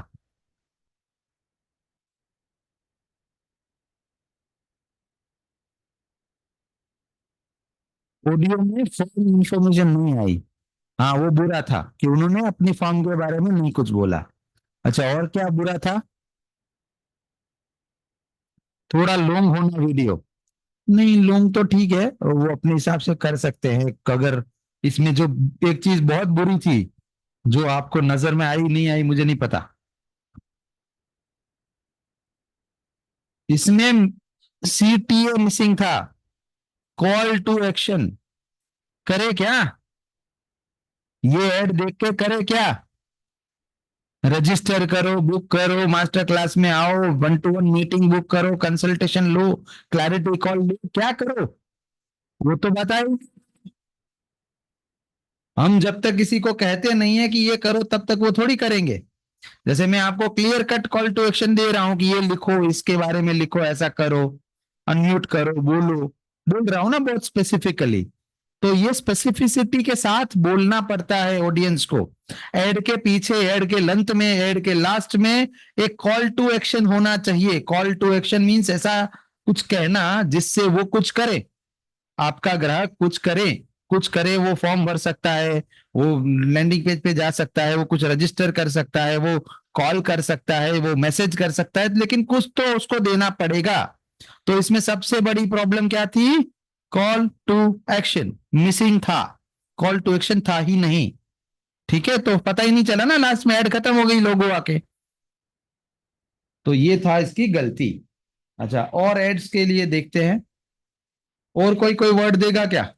ऑडियो में फॉर्म इंफॉर्मेशन नहीं आई। हाँ, वो बुरा था कि उन्होंने अपनी फॉर्म के बारे में नहीं कुछ बोला। अच्छा, और क्या बुरा था? थोड़ा लॉन्ग होना वीडियो। नहीं, लॉन्ग तो ठीक है, वो अपने हिसाब से कर सकते हैं। अगर इसमें जो एक चीज बहुत बुरी थी, जो आपको नजर में आई नहीं आई मुझे नहीं पता, इसमें CTA मिसिंग था, कॉल टू एक्शन। करे क्या? ये ऐड देख के करे क्या? रजिस्टर करो, बुक करो, मास्टर क्लास में आओ, 1-to-1 मीटिंग बुक करो, कंसल्टेशन लो, क्लैरिटी कॉल लो, क्या करो? वो तो बताए। हम जब तक किसी को कहते नहीं है कि ये करो, तब तक वो थोड़ी करेंगे। जैसे मैं आपको clear cut call to action दे रहा हूं कि ये लिखो, इसके बारे में लिखो, ऐसा करो, अनम्यूट करो, बोलो, बोल रहा हूं ना बहुत स्पेसिफिकली। तो ये स्पेसिफिसिटी के साथ बोलना पड़ता है ऑडियंस को। एड के पीछे, एड के लंत में, एड के लास्ट में एक कॉल टू एक्शन होना चाहिए। कॉल टू एक्शन मीन्स ऐसा कुछ कहना जिससे वो कुछ करे, आपका ग्राहक कुछ करे, कुछ करे। वो फॉर्म भर सकता है, वो लैंडिंग पेज पे जा सकता है, वो कुछ रजिस्टर कर सकता है, वो कॉल कर सकता है, वो मैसेज कर सकता है, लेकिन कुछ तो उसको देना पड़ेगा। तो इसमें सबसे बड़ी प्रॉब्लम क्या थी? कॉल टू एक्शन मिसिंग था, कॉल टू एक्शन था ही नहीं। ठीक है, तो पता ही नहीं चला ना, लास्ट में ऐड खत्म हो गई लोगो आके। तो ये था इसकी गलती। अच्छा, और एड्स के लिए देखते हैं, और कोई कोई वर्ड देगा क्या?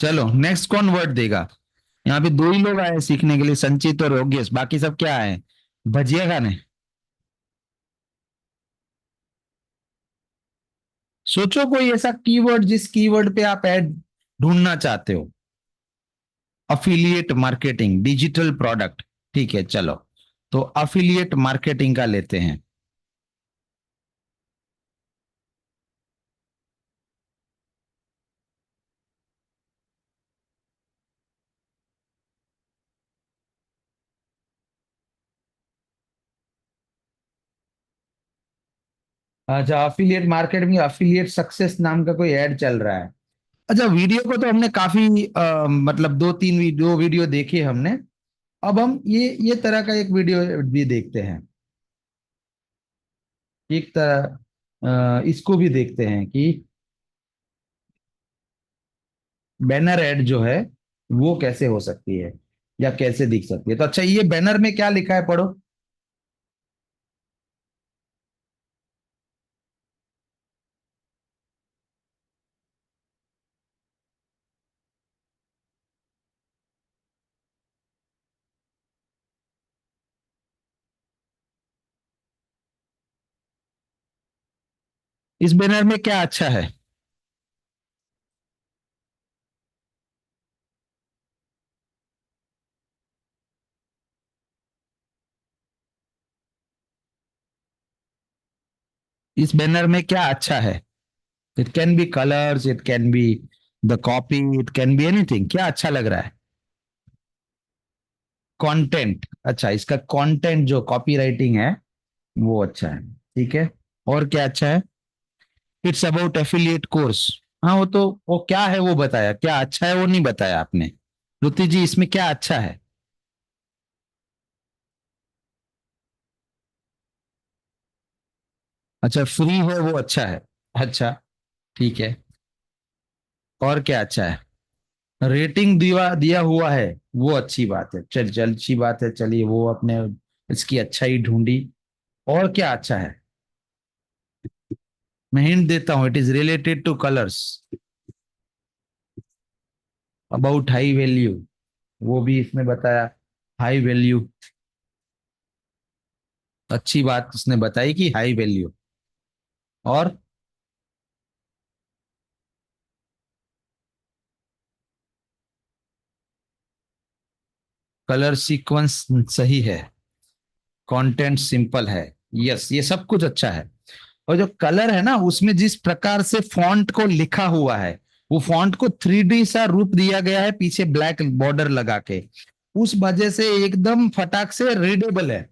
चलो नेक्स्ट कौन वर्ड देगा? यहाँ पे दो ही लोग आए सीखने के लिए, संचित और योगेश, बाकी सब क्या आए? भजिया खाने। सोचो कोई ऐसा कीवर्ड जिस कीवर्ड पे आप ऐड ढूंढना चाहते हो। Affiliate marketing, digital product. ठीक है, चलो, तो अफिलिएट मार्केटिंग का लेते हैं। अच्छा, अफिलिएट मार्केटिंग, अफिलिएट सक्सेस नाम का कोई ऐड चल रहा है। अच्छा, वीडियो को तो हमने काफी मतलब 2-3 वीडियो देखे हमने। अब हम ये तरह का एक वीडियो भी देखते हैं। एक तरह इसको भी देखते हैं कि बैनर ऐड जो है वो कैसे हो सकती है या कैसे दिख सकती है। तो अच्छा, ये बैनर में क्या लिखा है, पढ़ो। इस बैनर में क्या अच्छा है? इस बैनर में क्या अच्छा है? It can be colours, it can be the copy, it can be anything. क्या अच्छा लग रहा है? कंटेंट। अच्छा, इसका कंटेंट जो कॉपी राइटिंग है वो अच्छा है। ठीक है, और क्या अच्छा है? It's about affiliate course. हाँ, वो तो, वो क्या है वो बताया, क्या अच्छा है वो नहीं बताया आपने। रुति जी, इसमें क्या अच्छा है? अच्छा, फ्री है वो अच्छा है। अच्छा, ठीक है, और क्या अच्छा है? रेटिंग दिया दिया हुआ है, वो अच्छी बात है। चल चल, अच्छी बात है, चलिए वो अपने इसकी अच्छाई ढूंढी। और क्या अच्छा है? मैं हिंट देता हूं, it is related two colours, about high value, वो भी इसमें बताया, हाई वैल्यू। अच्छी बात उसने बताई कि हाई वैल्यू। और कलर सीक्वेंस सही है, कंटेंट सिंपल है, यस ये सब कुछ अच्छा है। और जो कलर है ना उसमें जिस प्रकार से फॉन्ट को लिखा हुआ है, वो फॉन्ट को 3D सा रूप दिया गया है पीछे ब्लैक बॉर्डर लगा के, उस वजह से एकदम फटाक से रीडेबल है।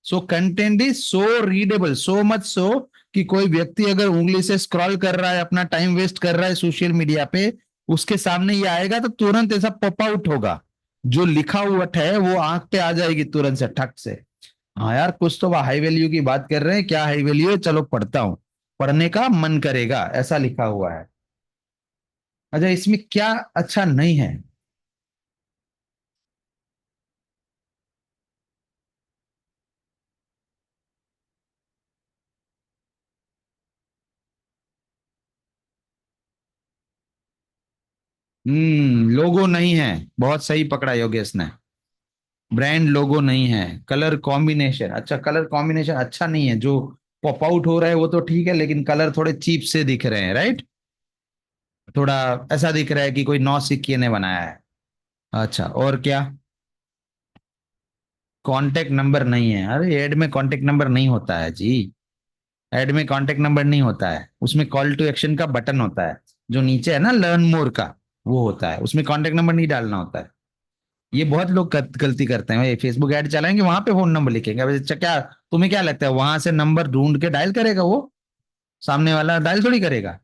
So content is so readable, so much so कि कोई व्यक्ति अगर उंगली से स्क्रॉल कर रहा है, अपना टाइम वेस्ट कर रहा है सोशल मीडिया पे, उसके सामने ये आएगा तो तुरंत ऐसा पॉप आउट होगा, जो लिखा हुआ है वो आंख पे आ जाएगी तुरंत से, ठक से। हाँ यार, कुछ तो हाई वैल्यू की बात कर रहे हैं, क्या हाई वैल्यू है, चलो पढ़ता हूँ, पढ़ने का मन करेगा, ऐसा लिखा हुआ है। अच्छा, इसमें क्या अच्छा नहीं है? लोगो नहीं है, बहुत सही पकड़ा योगेश ने। ब्रांड लोगो नहीं है, कलर कॉम्बिनेशन, अच्छा कलर कॉम्बिनेशन अच्छा नहीं है, जो पॉप आउट हो रहा है वो तो ठीक है, लेकिन कलर थोड़े चीप से दिख रहे हैं, राइट? थोड़ा ऐसा दिख रहा है कि कोई नौसिखिए ने बनाया है। अच्छा, और क्या? कांटेक्ट नंबर नहीं है, अरे एड में कांटेक्ट नंबर नहीं होता है जी, एड में कांटेक्ट नंबर नहीं होता है, उसमें कॉल टू एक्शन का बटन होता है, जो नीचे है ना लर्न मोर का, वो होता है, उसमें कांटेक्ट नंबर नहीं डालना होता है। ये बहुत लोग गलती करते हैं, फेसबुक ऐड चलाएंगे वहां पे फोन नंबर लिखेंगे, अब अच्छा क्या तुम्हें क्या लगता है वहां से नंबर ढूंढ के डायल करेगा वो? सामने वाला डायल थोड़ी करेगा।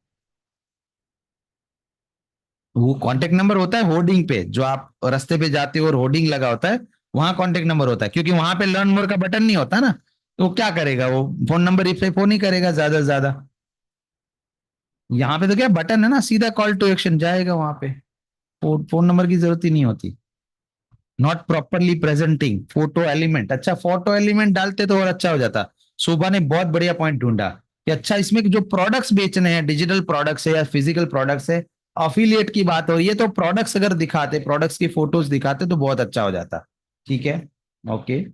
वो कांटेक्ट नंबर होता है होर्डिंग पे, जो आप रास्ते पे जाते हो और होर्डिंग लगा होता है, वहां कांटेक्ट नंबर होता है, क्योंकि वहां पे लर्न मोर का बटन नहीं होता ना, तो वो क्या करेगा, वो फोन नंबर रिप्लाई फोन ही करेगा ज्यादा से ज्यादा। यहाँ पे तो क्या बटन है ना, सीधा कॉल टू एक्शन जाएगा वहां पे, फोन नंबर की जरूरत ही नहीं होती। Not properly presenting photo element, अच्छा फोटो एलिमेंट डालते तो और अच्छा हो जाता। शोभा ने बहुत बढ़िया पॉइंट ढूंढा कि अच्छा इसमें जो प्रोडक्ट्स बेचने हैं, डिजिटल प्रोडक्ट्स है या फिजिकल प्रोडक्ट्स है, अफिलिएट की बात हो रही है, तो प्रोडक्ट्स अगर दिखाते, प्रोडक्ट्स की फोटोज दिखाते तो बहुत अच्छा हो जाता। ठीक है, ओके।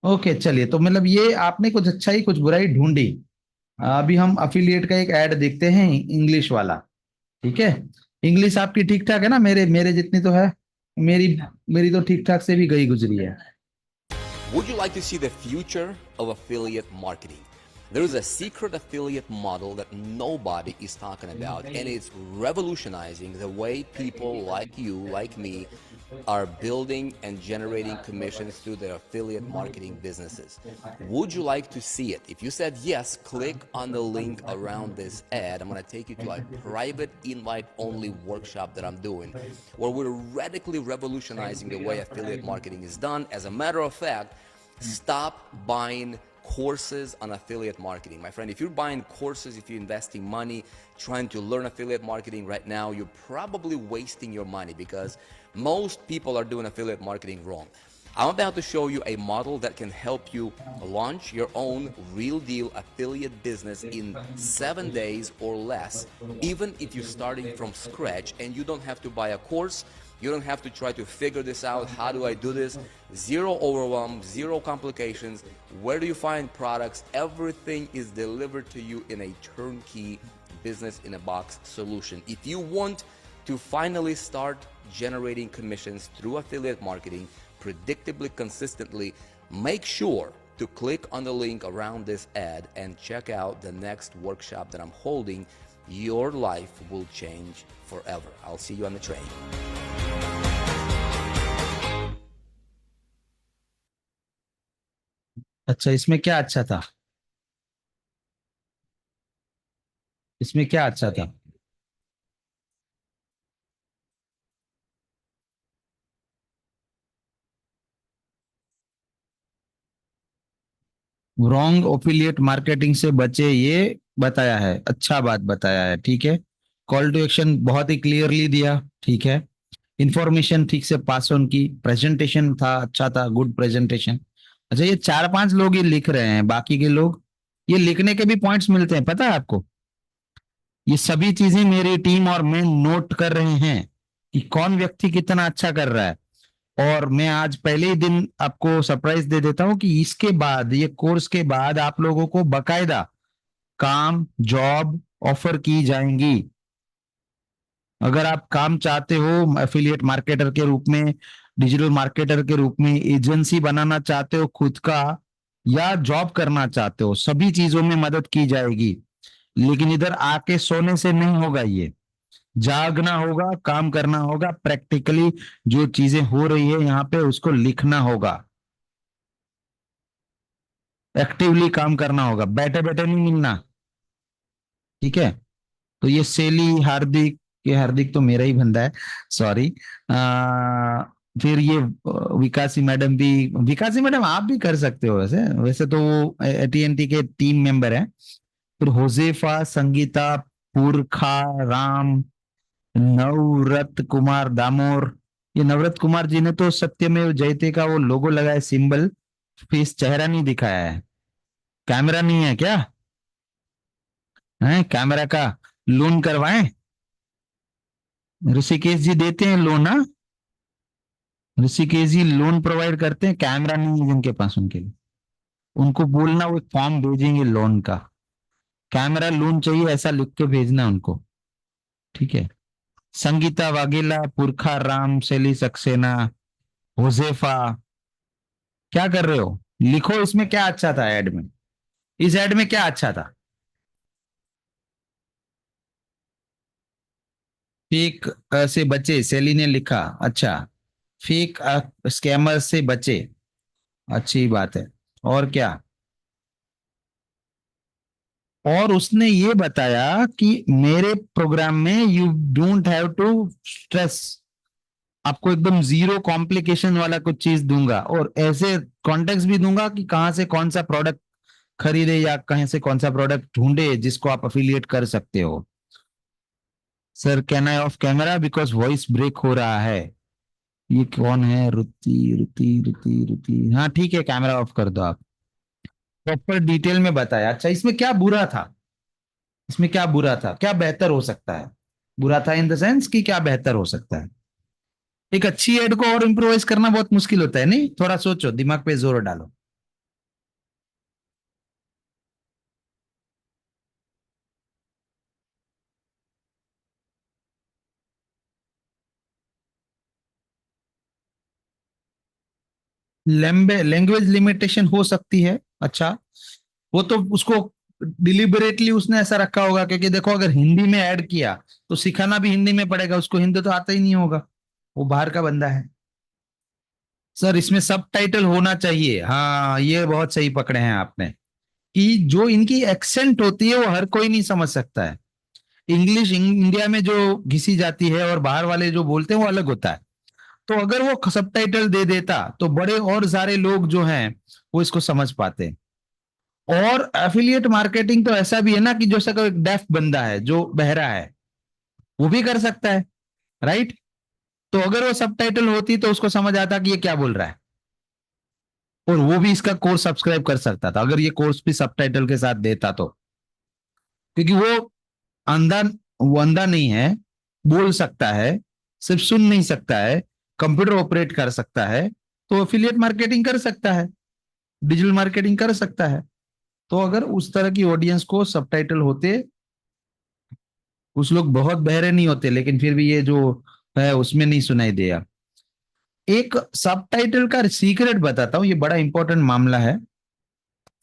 ओके चलिए, तो मतलब ये आपने कुछ अच्छा ही कुछ बुराई ढूंढी। अभी हम अफिलिएट का एक ऐड देखते हैं, इंग्लिश वाला। ठीक है, इंग्लिश आपकी ठीक ठाक है ना, मेरे मेरे जितनी तो है, मेरी मेरी तो ठीक ठाक से भी गई गुजरी है। Would you like to see the future of affiliate marketing? There is a secret affiliate model that nobody is talking about, and it's revolutionizing the way people like you, like me, are building and generating commissions through their affiliate marketing businesses. Would you like to see it? If you said yes, click on the link around this ad. I'm going to take you to a private invite-only workshop that I'm doing, where we're radically revolutionizing the way affiliate marketing is done. As a matter of fact, stop buying courses on affiliate marketing. My friend, if you're buying courses, if you're investing money trying to learn affiliate marketing right now, you're probably wasting your money, because most people are doing affiliate marketing wrong. I'm about to show you a model that can help you launch your own real deal affiliate business in 7 days or less, even if you're starting from scratch and you don't have to buy a course. You don't have to try to figure this out. How do I do this? Zero overwhelm, zero complications. Where do you find products? Everything is delivered to you in a turnkey business in a box solution. If you want to finally start generating commissions through affiliate marketing predictably, consistently, make sure to click on the link around this ad and check out the next workshop that I'm holding. Your life will change forever. I'll see you on the train. अच्छा, इसमें क्या अच्छा था? इसमें क्या अच्छा था? Wrong affiliate marketing से बचे, ये बताया है, अच्छा बात बताया है, ठीक है। कॉल टू एक्शन बहुत ही क्लियरली दिया, ठीक है। इंफॉर्मेशन ठीक से पास ऑन की, प्रेजेंटेशन था अच्छा था, गुड प्रेजेंटेशन। अच्छा, ये 4-5 लोग ये लिख रहे हैं, बाकी के लोग ये लिखने के भी पॉइंट्स मिलते हैं, पता है आपको? ये सभी चीजें मेरी टीम और मैं नोट कर रहे हैं कि कौन व्यक्ति कितना अच्छा कर रहा है, और मैं आज पहले ही दिन आपको सरप्राइज दे देता हूं कि इसके बाद, ये कोर्स के बाद आप लोगों को बकायदा काम, जॉब ऑफर की जाएंगी। अगर आप काम चाहते हो एफिलिएट मार्केटर के रूप में, डिजिटल मार्केटर के रूप में, एजेंसी बनाना चाहते हो खुद का, या जॉब करना चाहते हो, सभी चीजों में मदद की जाएगी। लेकिन इधर आके सोने से नहीं होगा, ये जागना होगा, काम करना होगा, प्रैक्टिकली जो चीजें हो रही है यहाँ पे उसको लिखना होगा, एक्टिवली काम करना होगा, बैठे बैठे नहीं मिलना। ठीक है? तो ये सेली, हार्दिक, ये हार्दिक तो मेरा ही बंदा है, सॉरी। फिर ये विकासी मैडम भी, विकासी मैडम आप भी कर सकते हो, वैसे वैसे तो वो AT&T के टीम मेंबर है। फिर होजेफा, संगीता, पुरखा राम, नवरत कुमार दामोर। ये नवरत कुमार जी ने तो सत्यमेव जयते का वो लोगो लगाया, सिंबल, फेस, चेहरा नहीं दिखाया है। कैमरा नहीं है क्या? है कैमरा का लोन करवाएं? ऋषिकेश जी देते हैं लोन, ना? ऋषिकेश जी लोन प्रोवाइड करते हैं, कैमरा नहीं है जिनके पास, उनके लिए उनको बोलना वो फॉर्म भेजेंगे लोन का, कैमरा लोन चाहिए ऐसा लिख के भेजना उनको। ठीक है? संगीता वाघेला, पुरखा राम, शैली सक्सेना, होजेफा, क्या कर रहे हो? लिखो इसमें क्या अच्छा था ऐड में, इस ऐड में क्या अच्छा था? फेक से बचे, शैली ने लिखा। अच्छा, फेक स्कैमर से बचे, अच्छी बात है। और क्या? और उसने ये बताया कि मेरे प्रोग्राम में you don't have to stress, आपको एकदम जीरो कॉम्प्लिकेशन वाला कुछ चीज दूंगा, और ऐसे कॉन्टेक्स्ट भी दूंगा कि कहां से कौन सा प्रोडक्ट खरीदे या कहीं से कौन सा प्रोडक्ट ढूंढे जिसको आप अफिलिएट कर सकते हो। Sir can I off camera because voice break हो रहा है। ये कौन है? रुति रुति रुति रुति, हाँ ठीक है, कैमरा ऑफ कर दो आप। प्रॉपर डिटेल में बताया। अच्छा, इसमें क्या बुरा था? इसमें क्या बुरा था? क्या बेहतर हो सकता है? बुरा था इन द सेंस कि क्या बेहतर हो सकता है? एक अच्छी एड को और इम्प्रोवाइज करना बहुत मुश्किल होता है, नहीं? थोड़ा सोचो, दिमाग पे जोर डालो। लैंग्वेज लिमिटेशन हो सकती है। अच्छा, वो तो उसको डिलिबरेटली उसने ऐसा रखा होगा, क्योंकि देखो अगर हिंदी में ऐड किया तो सिखाना भी हिंदी में पड़ेगा, उसको हिंदी तो आता ही नहीं होगा, वो बाहर का बंदा है। सर इसमें सब टाइटल होना चाहिए, हाँ ये बहुत सही पकड़े हैं आपने, कि जो इनकी एक्सेंट होती है वो हर कोई नहीं समझ सकता है। इंग्लिश इंडिया में जो घिसी जाती है और बाहर वाले जो बोलते हैं वो अलग होता है। तो अगर वो सब टाइटल दे देता तो बड़े और सारे लोग जो हैं वो इसको समझ पाते। और एफिलिएट मार्केटिंग तो ऐसा भी है ना कि जो सा कोई डेफ बंदा है जो बहरा है वो भी कर सकता है, राइट? तो अगर वो सब टाइटल होती तो उसको समझ आता कि ये क्या बोल रहा है, और वो भी इसका कोर्स सब्सक्राइब कर सकता था अगर ये कोर्स भी सब टाइटल के साथ देता तो। क्योंकि अंधा वो अंधा नहीं है, बोल सकता है, सिर्फ सुन नहीं सकता है, कंप्यूटर ऑपरेट कर सकता है, तो एफिलिएट मार्केटिंग कर सकता है, डिजिटल मार्केटिंग कर सकता है। तो अगर उस तरह की ऑडियंस को सबटाइटल होते, कुछ लोग बहुत बहरे नहीं होते लेकिन फिर भी ये जो है उसमें नहीं सुनाई देगा। एक सबटाइटल का सीक्रेट बताता हूं, ये बड़ा इंपॉर्टेंट मामला है।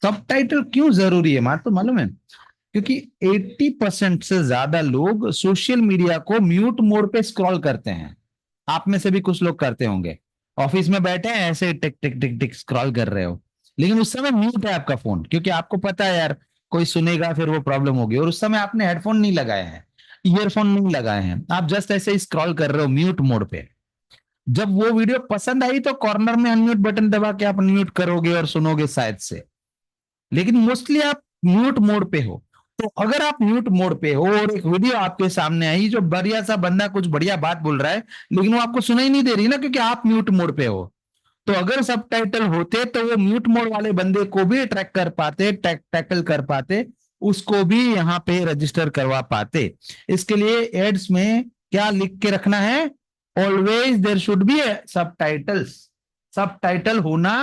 सबटाइटल क्यों जरूरी है तो मालूम है? क्योंकि 80% से ज्यादा लोग सोशल मीडिया को म्यूट मोड पे स्क्रॉल करते हैं। आप में से भी कुछ लोग करते होंगे, ऑफिस में बैठे हैं ऐसे टिक टिक टिक टिक स्क्रॉल कर रहे हो, लेकिन उस समय म्यूट है आपका फोन, क्योंकि आपको पता है यार कोई सुनेगा फिर वो प्रॉब्लम होगी, और उस समय आपने हेडफोन नहीं लगाए हैं, ईयरफोन नहीं लगाए हैं, आप जस्ट ऐसे ही स्क्रॉल कर रहे हो म्यूट मोड पे। जब वो वीडियो पसंद आई तो कॉर्नर में अनम्यूट बटन दबा के आप अनम्यूट करोगे और सुनोगे शायद से, लेकिन मोस्टली आप म्यूट मोड पे हो। तो अगर आप म्यूट मोड पे हो और एक वीडियो आपके सामने आई जो बढ़िया सा बंदा कुछ बढ़िया बात बोल रहा है लेकिन वो आपको सुनाई नहीं दे रही ना, क्योंकि आप म्यूट मोड पे हो, तो अगर सबटाइटल होते तो वो म्यूट मोड वाले बंदे को भी ट्रैक कर पाते, टैकल कर पाते, उसको भी यहाँ पे रजिस्टर करवा पाते। इसके लिए एड्स में क्या लिख के रखना है? ऑलवेज देयर शुड बी सब टाइटल्स, सब टाइटल होना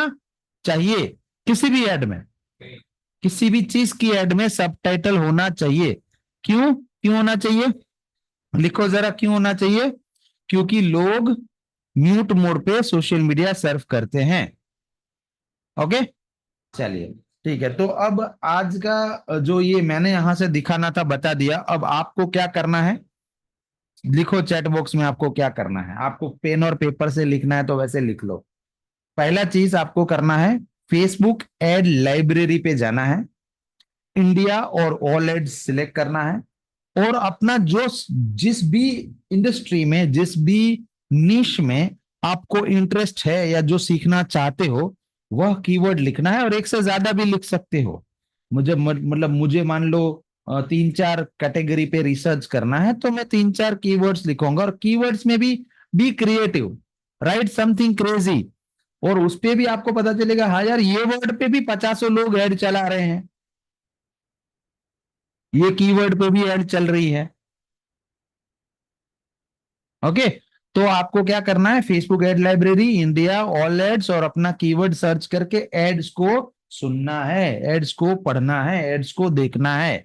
चाहिए किसी भी एड में, किसी भी चीज की एड में सब टाइटल होना चाहिए। क्यों क्यों होना चाहिए? लिखो जरा क्यों होना चाहिए। क्योंकि लोग म्यूट मोड पे सोशल मीडिया सर्फ करते हैं। ओके, चलिए ठीक है। तो अब आज का जो ये मैंने यहां से दिखाना था बता दिया। अब आपको क्या करना है, लिखो चैट बॉक्स में आपको क्या करना है। आपको पेन और पेपर से लिखना है तो वैसे लिख लो। पहला चीज आपको करना है, फेसबुक एड लाइब्रेरी पे जाना है, इंडिया और ऑल एड्स सिलेक्ट करना है, और अपना जो जिस भी इंडस्ट्री में, जिस भी निश में आपको इंटरेस्ट है या जो सीखना चाहते हो वह कीवर्ड लिखना है, और एक से ज्यादा भी लिख सकते हो। मतलब मुझे मान लो 3-4 कैटेगरी पे रिसर्च करना है तो मैं 3-4 कीवर्ड्स लिखूंगा। और कीवर्ड्स में भी be creative, right something crazy, और उस पे भी आपको पता चलेगा हाँ यार ये वर्ड पे भी 50 लोग ऐड चला रहे हैं, ये कीवर्ड पे भी ऐड चल रही है। ओके, तो आपको क्या करना है, Facebook ad library, India, all ads, और अपना कीवर्ड सर्च करके एड्स को सुनना है, एड्स को पढ़ना है, एड्स को देखना है।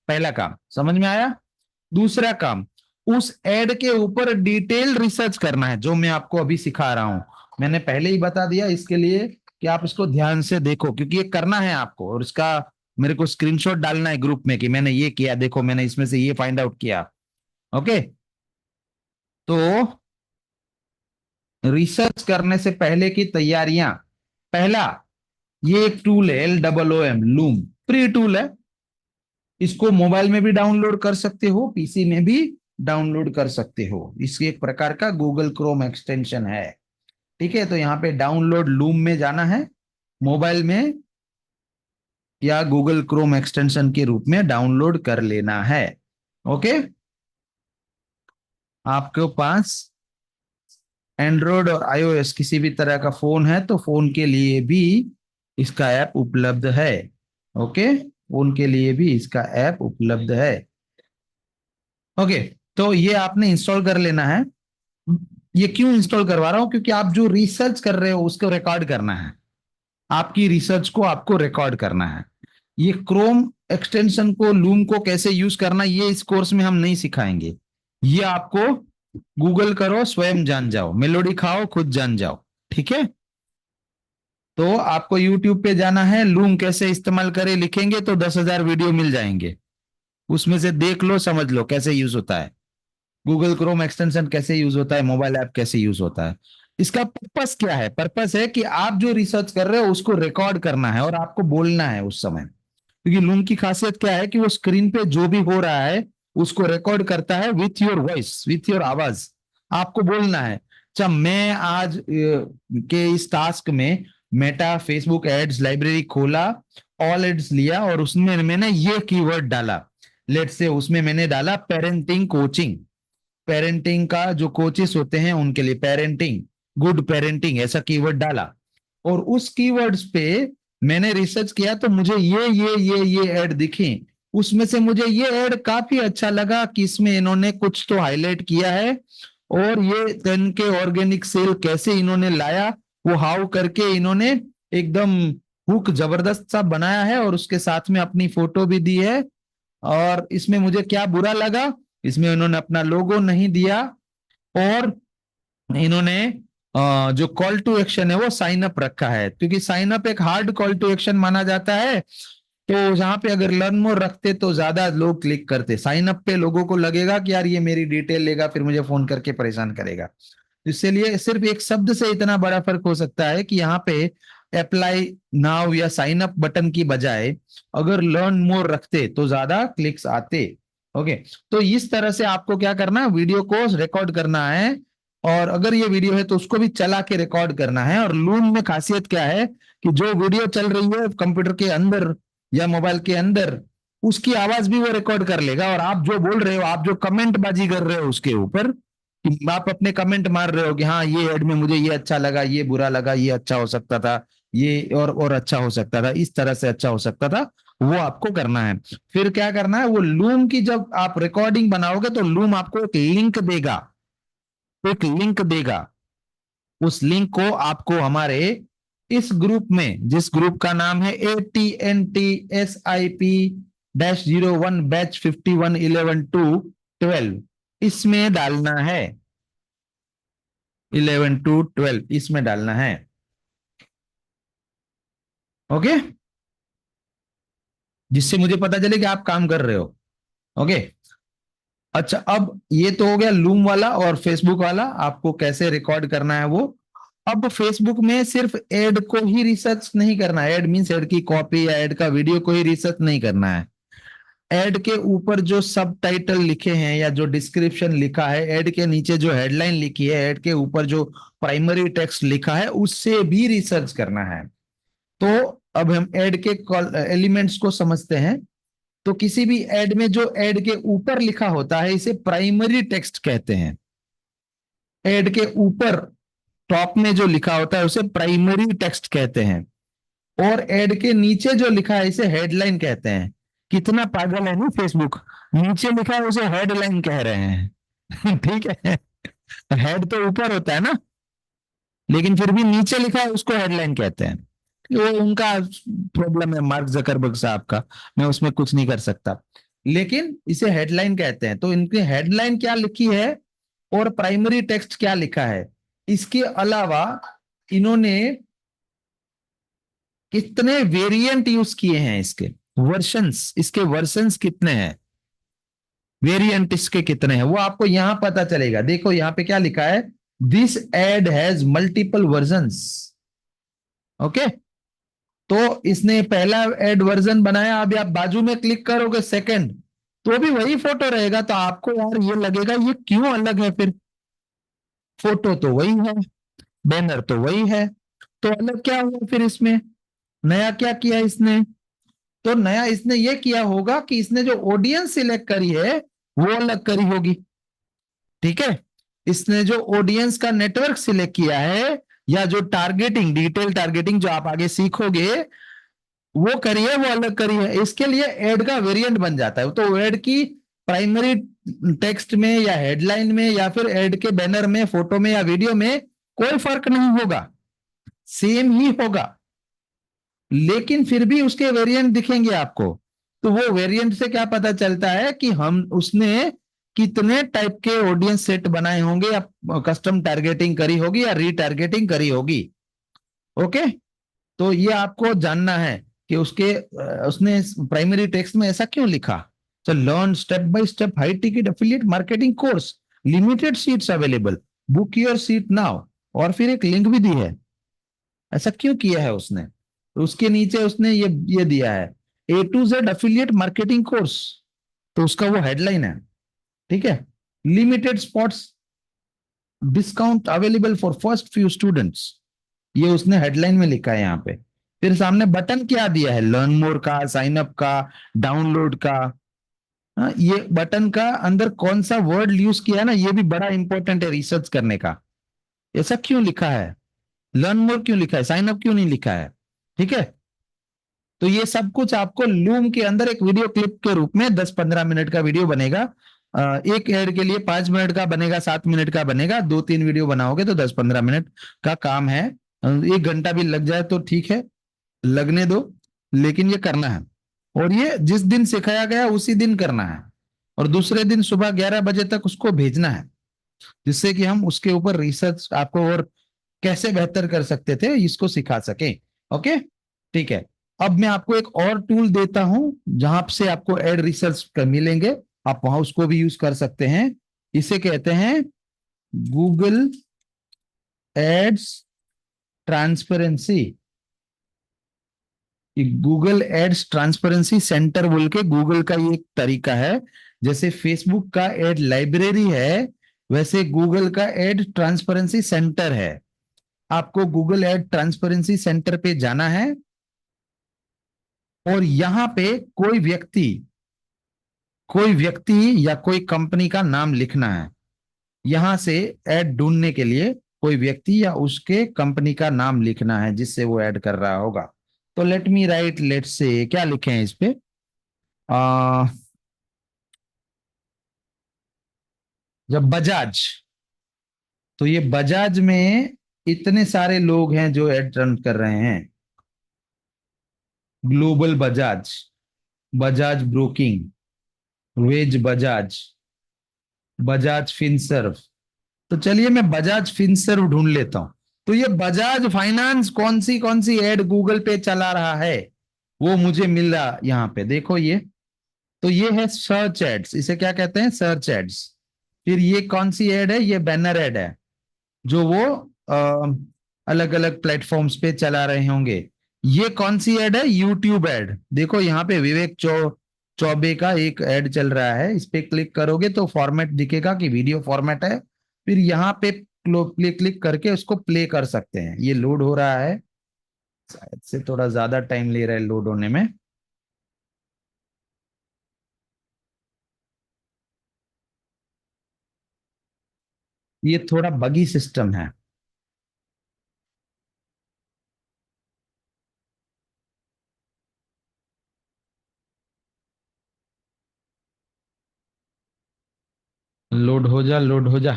पहला काम समझ में आया। दूसरा काम, उस एड के ऊपर डिटेल रिसर्च करना है, जो मैं आपको अभी सिखा रहा हूं। मैंने पहले ही बता दिया इसके लिए कि आप इसको ध्यान से देखो, क्योंकि ये करना है आपको, और इसका मेरे को स्क्रीनशॉट डालना है ग्रुप में कि मैंने ये किया, देखो मैंने इसमें से ये फाइंड आउट किया। ओके, तो रिसर्च करने से पहले की तैयारियां, पहला ये एक टूल है LOOM, लूम, फ्री टूल है। इसको मोबाइल में भी डाउनलोड कर सकते हो, पीसी में भी डाउनलोड कर सकते हो। इसकी एक प्रकार का गूगल क्रोम एक्सटेंशन है। ठीक है, तो यहाँ पे डाउनलोड लूम में जाना है, मोबाइल में या गूगल क्रोम एक्सटेंशन के रूप में डाउनलोड कर लेना है। ओके, आपके पास एंड्रॉयड और iOS किसी भी तरह का फोन है तो फोन के लिए भी इसका ऐप उपलब्ध है। ओके, फोन के लिए भी इसका ऐप उपलब्ध है। ओके, तो ये आपने इंस्टॉल कर लेना है। ये क्यों इंस्टॉल करवा रहा हूं, क्योंकि आप जो रिसर्च कर रहे हो उसको रिकॉर्ड करना है, आपकी रिसर्च को आपको रिकॉर्ड करना है। ये क्रोम एक्सटेंशन को, लूम को कैसे यूज करना, ये इस कोर्स में हम नहीं सिखाएंगे। ये आपको गूगल करो, स्वयं जान जाओ, मेलोडी खाओ, खुद जान जाओ। ठीक है, तो आपको यूट्यूब पे जाना है, लूम कैसे इस्तेमाल करें लिखेंगे तो 10,000 वीडियो मिल जाएंगे, उसमें से देख लो, समझ लो कैसे यूज होता है, गूगल क्रोम एक्सटेंशन कैसे यूज होता है, मोबाइल ऐप कैसे यूज होता है। इसका पर्पस क्या है? पर्पस है कि आप जो रिसर्च कर रहे हो उसको रिकॉर्ड करना है और आपको बोलना है उस समय। क्योंकि लूम की खासियत क्या है कि वो स्क्रीन पे जो भी हो रहा है उसको रिकॉर्ड करता है with your voice, with your आवाज। आपको बोलना है, अच्छा मैं आज के इस टास्क में मेटा फेसबुक एड्स लाइब्रेरी खोला, ऑल एड्स लिया और उसमें मैंने ये कीवर्ड डाला। लेट्स से उसमें मैंने डाला पेरेंटिंग कोचिंग, पेरेंटिंग का जो कोचेस होते हैं उनके लिए पेरेंटिंग, गुड पेरेंटिंग, ऐसा कीवर्ड डाला। और उस कीवर्ड्स पे मैंने रिसर्च किया तो मुझे ये ऐड दिखे। उसमें से मुझे ये ऐड काफी अच्छा लगा कि इसमें इन्होंने कुछ तो हाईलाइट किया है, और ये 10K ऑर्गेनिक सेल कैसे इन्होंने लाया, वो हाउ करके इन्होंने एकदम हुक जबरदस्त सा बनाया है, और उसके साथ में अपनी फोटो भी दी है। और इसमें मुझे क्या बुरा लगा, इसमें इन्होंने अपना लोगो नहीं दिया, और इन्होंने जो कॉल टू एक्शन है वो साइन अप रखा है, क्योंकि साइन अप एक हार्ड कॉल टू एक्शन माना जाता है। तो जहां पे अगर लर्न मोर रखते तो ज्यादा लोग क्लिक करते, साइन अप पे लोगों को लगेगा कि यार ये मेरी डिटेल लेगा, फिर मुझे फोन करके परेशान करेगा। इसलिए सिर्फ एक शब्द से इतना बड़ा फर्क हो सकता है कि यहाँ पे अप्लाई नाउ या साइन अप बटन की बजाय अगर लर्न मोर रखते तो ज्यादा क्लिक्स आते। ओके, तो इस तरह से आपको क्या करना है, वीडियो को रिकॉर्ड करना है, और अगर ये वीडियो है तो उसको भी चला के रिकॉर्ड करना है। और लूम में खासियत क्या है कि जो वीडियो चल रही है कंप्यूटर के अंदर या मोबाइल के अंदर, उसकी आवाज भी वो रिकॉर्ड कर लेगा, और आप जो बोल रहे हो, आप जो कमेंट बाजी कर रहे हो उसके ऊपर, कि आप अपने कमेंट मार रहे हो कि हाँ ये ऐड में मुझे ये अच्छा लगा, ये बुरा लगा, ये अच्छा हो सकता था, ये और अच्छा हो सकता था, इस तरह से अच्छा हो सकता था, वो आपको करना है। फिर क्या करना है, वो लूम की जब आप रिकॉर्डिंग बनाओगे तो लूम आपको एक लिंक देगा, एक लिंक देगा, उस लिंक को आपको हमारे इस ग्रुप में, जिस ग्रुप का नाम है ATNTSIP-01 बैच 51 11 to 12, इसमें डालना है। 11 to 12 इसमें डालना है। ओके, जिससे मुझे पता चले कि आप काम कर रहे हो। ओके, अच्छा, अब ये तो हो गया लूम वाला और फेसबुक वाला, आपको कैसे रिकॉर्ड करना है वो। अब फेसबुक में सिर्फ एड को ही रिसर्च नहीं करना है, एड मींस एड की कॉपी या एड का वीडियो को ही रिसर्च नहीं करना है। एड के ऊपर जो सब टाइटल लिखे हैं या जो डिस्क्रिप्शन लिखा है, एड के नीचे जो हेडलाइन लिखी है, एड के ऊपर जो प्राइमरी टेक्स्ट लिखा है, उससे भी रिसर्च करना है। तो अब हम एड के एलिमेंट्स को समझते हैं। तो किसी भी एड में जो एड के ऊपर लिखा होता है, इसे प्राइमरी टेक्स्ट कहते हैं। एड के ऊपर टॉप में जो लिखा होता है उसे प्राइमरी टेक्स्ट कहते हैं, और एड के नीचे जो लिखा है इसे हेडलाइन कहते हैं। कितना पागल है ना फेसबुक, नीचे लिखा है उसे हेडलाइन कह रहे हैं। ठीक है, हेड तो ऊपर होता है ना, लेकिन फिर भी नीचे लिखा है उसको हेडलाइन कहते हैं। वो उनका प्रॉब्लम है, मार्क जकरबर्ग साहब का, मैं उसमें कुछ नहीं कर सकता, लेकिन इसे हेडलाइन कहते हैं। तो इनकी हेडलाइन क्या लिखी है और प्राइमरी टेक्स्ट क्या लिखा है, इसके अलावा इन्होंने कितने वेरिएंट यूज किए हैं, इसके वर्जन्स, इसके वर्जन्स कितने हैं, वेरिएंट इसके कितने हैं, वो आपको यहां पता चलेगा। देखो यहां पे क्या लिखा है, this ad has multiple versions. Okay, तो इसने पहला एड वर्जन बनाया, अभी आप बाजू में क्लिक करोगे सेकंड, तो भी वही फोटो रहेगा। तो आपको यार ये लगेगा ये क्यों अलग है, फिर फोटो तो वही है, बैनर तो वही है, तो अलग क्या हुआ फिर इसमें, नया क्या किया इसने। तो नया इसने ये किया होगा कि इसने जो ऑडियंस सिलेक्ट करी है वो अलग करी होगी। ठीक है, इसने जो ऑडियंस का नेटवर्क सिलेक्ट किया है, या जो टारगेटिंग, डिटेल टारगेटिंग जो आप आगे सीखोगे वो करिए, वो अलग करिए। इसके लिए एड का वेरिएंट बन जाता है। तो एड की प्राइमरी टेक्स्ट में या हेडलाइन में या फिर एड के बैनर में, फोटो में या वीडियो में कोई फर्क नहीं होगा, सेम ही होगा, लेकिन फिर भी उसके वेरिएंट दिखेंगे आपको। तो वो वेरिएंट से क्या पता चलता है कि हम उसने कितने टाइप के ऑडियंस सेट बनाए होंगे, या कस्टम टारगेटिंग करी होगी या रीटारगेटिंग करी होगी। ओके, तो ये आपको जानना है कि उसने प्राइमरी टेक्स्ट में ऐसा क्यों लिखा। तो learn step by step high ticket affiliate marketing course, limited seats available, book your seat now, और फिर एक लिंक भी दी है। ऐसा क्यों किया है उसने, तो उसके नीचे उसने ये दिया है A to Z affiliate marketing course, तो उसका वो हेडलाइन है। ठीक है, limited spots discount available for first few students, ये उसने हेडलाइन में लिखा है यहाँ पे। फिर सामने बटन क्या दिया है, लर्न मोर का, साइन अप का, डाउनलोड का। ये बटन का अंदर कौन सा वर्ड यूज किया है ना, ये भी बड़ा इंपॉर्टेंट है रिसर्च करने का। ऐसा क्यों लिखा है, लर्न मोर क्यों लिखा है, साइन अप क्यों नहीं लिखा है। ठीक है, तो ये सब कुछ आपको लूम के अंदर एक वीडियो क्लिप के रूप में 10-15 मिनट का वीडियो बनेगा। एक एड के लिए 5 मिनट का बनेगा, 7 मिनट का बनेगा, 2-3 वीडियो बनाओगे तो 10-15 मिनट का काम है। 1 घंटा भी लग जाए तो ठीक है, लगने दो, लेकिन ये करना है। और ये जिस दिन सिखाया गया उसी दिन करना है, और दूसरे दिन सुबह 11 बजे तक उसको भेजना है, जिससे कि हम उसके ऊपर रिसर्च आपको और कैसे बेहतर कर सकते थे इसको सिखा सके। ओके, ठीक है। अब मैं आपको एक और टूल देता हूं जहां से आपको एड रिसर्च कर मिलेंगे, आप वहां उसको भी यूज कर सकते हैं। इसे कहते हैं Google ads transparency. Google ads transparency centre बोल के गूगल का ये एक तरीका है। जैसे फेसबुक का एड लाइब्रेरी है, वैसे गूगल का एड ट्रांसपेरेंसी सेंटर है। आपको गूगल एड ट्रांसपेरेंसी सेंटर पे जाना है, और यहां पे कोई व्यक्ति या कोई कंपनी का नाम लिखना है। यहां से एड ढूंढने के लिए कोई व्यक्ति या उसके कंपनी का नाम लिखना है जिससे वो ऐड कर रहा होगा। तो लेट मी राइट, लेट से क्या लिखे हैं इस पे, जब बजाज, तो ये बजाज में इतने सारे लोग हैं जो एड रन कर रहे हैं। Global Bajaj, Bajaj broking, veg Bajaj, Bajaj Finserv. तो चलिए मैं बजाज फिनसर्व ढूंढ लेता हूं। तो ये बजाज फाइनेंस कौन सी एड गूगल पे चला रहा है वो मुझे मिल रहा यहाँ पे, देखो ये। तो ये है सर्च एड्स, इसे क्या कहते हैं, सर्च एड्स। फिर ये कौन सी एड है, ये बैनर एड है जो वो अलग अलग प्लेटफॉर्म्स पे चला रहे होंगे। ये कौन सी एड है, यूट्यूब एड। देखो यहाँ पे विवेक चौबे का एक एड चल रहा है, इस पे क्लिक करोगे तो फॉर्मेट दिखेगा कि वीडियो फॉर्मेट है। फिर यहाँ पे प्ले क्लिक करके उसको प्ले कर सकते हैं। ये लोड हो रहा है, शायद से थोड़ा ज्यादा टाइम ले रहा है लोड होने में। ये थोड़ा बगी सिस्टम है। लोड हो जा, लोड हो जा।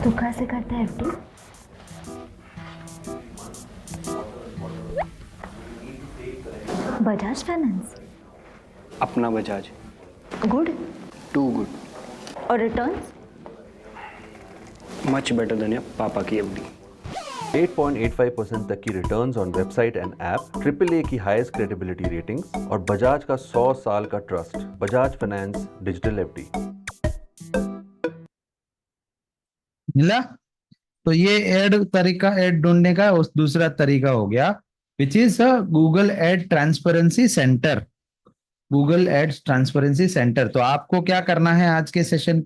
तो कैसे करता है एफडी? बजाज फाइनेंस। अपना बजाज। गुड। Too good. और रिटर्न्स? मच बेटर देन पापा की एफडी। 8.85% तक की returns on website and app, AAA की हाईएस्ट क्रेडिबिलिटी रेटिंग्स और बजाज का 100 साल का ट्रस्ट। Bajaj finance digital FD. मिला? तो ये ऐड ढूंढने का उस दूसरा तरीका हो गया, which is Google ad transparency centre. Google ads transparency centre. तो आपको क्या करना है आज के सेशन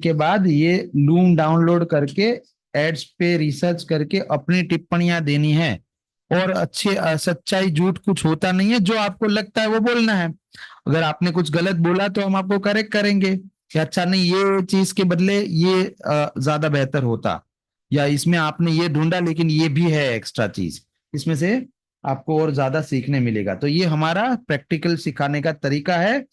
के बाद ये लूम डाउनलोड करके एड्स पे रिसर्च करके अपनी टिप्पणियां देनी है। और अच्छे सच्चाई झूठ कुछ होता नहीं है, जो आपको लगता है वो बोलना है। अगर आपने कुछ गलत बोला तो हम आपको करेक्ट करेंगे कि अच्छा नहीं, ये चीज के बदले ये ज्यादा बेहतर होता, या इसमें आपने ये ढूंढा लेकिन ये भी है एक्स्ट्रा चीज, इसमें से आपको और ज्यादा सीखने मिलेगा। तो ये हमारा प्रैक्टिकल सिखाने का तरीका है,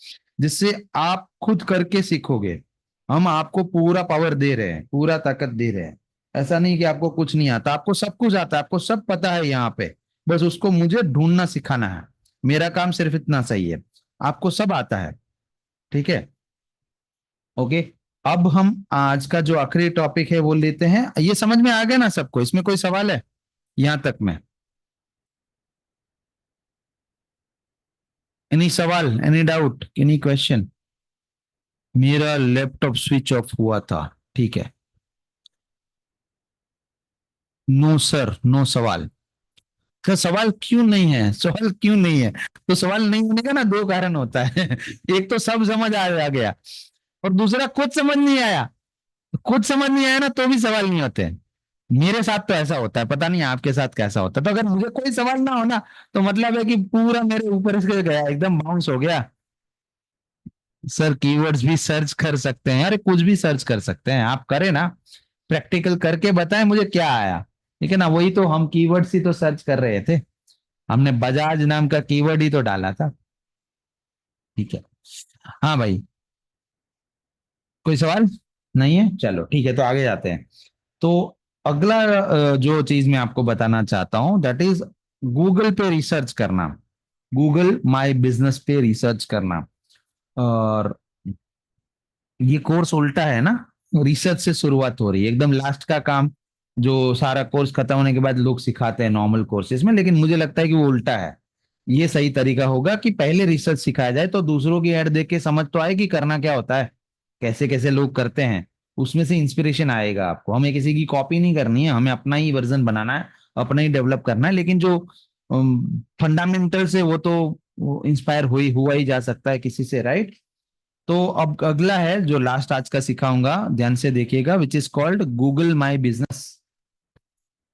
जिससे आप खुद करके सीखोगे। हम आपको पूरा पावर दे रहे हैं, पूरा ताकत दे रहे हैं। ऐसा नहीं कि आपको कुछ नहीं आता, आपको सब कुछ आता है, आपको सब पता है यहाँ पे, बस उसको मुझे ढूंढना सिखाना है। मेरा काम सिर्फ इतना सही है, आपको सब आता है। ठीक है, ओके। अब हम आज का जो आखिरी टॉपिक है वो लेते हैं। ये समझ में आ गया ना सबको? इसमें कोई सवाल है यहां तक में? एनी सवाल, एनी डाउट, एनी क्वेश्चन? मेरा लैपटॉप स्विच ऑफ हुआ था, ठीक है। नो सर, नो सवाल। तो सवाल क्यों नहीं है? सवाल क्यों नहीं है? तो सवाल नहीं होने का ना दो कारण होता है। एक तो सब समझ आ गया, और दूसरा कुछ समझ नहीं आया। कुछ समझ नहीं आया ना तो भी सवाल नहीं होते। मेरे साथ तो ऐसा होता है, पता नहीं आपके साथ कैसा होता है। तो अगर मुझे कोई सवाल ना हो ना, तो मतलब है कि पूरा मेरे ऊपर से गया, एकदम बाउंस हो गया। सर कीवर्ड्स भी सर्च कर सकते हैं, अरे कुछ भी सर्च कर सकते हैं। आप करें ना, प्रैक्टिकल करके बताएं मुझे क्या आया, ठीक है ना? वही तो हम कीवर्ड्स ही तो सर्च कर रहे थे, हमने बजाज नाम का कीवर्ड ही तो डाला था। ठीक है, हाँ भाई, कोई सवाल नहीं है? चलो ठीक है, तो आगे जाते हैं। तो अगला जो चीज मैं आपको बताना चाहता हूं, दैट इज गूगल पे रिसर्च करना, गूगल माई बिजनेस पे रिसर्च करना। और ये कोर्स उल्टा है ना, रिसर्च से शुरुआत हो रही है, एकदम लास्ट का काम जो सारा कोर्स खत्म होने के बाद लोग सिखाते हैं नॉर्मल कोर्सेज में। लेकिन मुझे लगता है कि वो उल्टा है। ये सही तरीका होगा कि पहले रिसर्च सिखाया जाए, तो दूसरों की ऐड देख के समझ तो आए कि करना क्या होता है, कैसे कैसे लोग करते हैं, उसमें से इंस्पिरेशन आएगा आपको। हमें किसी की कॉपी नहीं करनी है, हमें अपना ही वर्जन बनाना है, अपना ही डेवलप करना है। लेकिन जो फंडामेंटल से वो तो इंस्पायर हुआ ही जा सकता है किसी से, राइट? तो अब अगला है जो लास्ट आज का सिखाऊंगा, ध्यान से देखिएगा, which is called Google my business.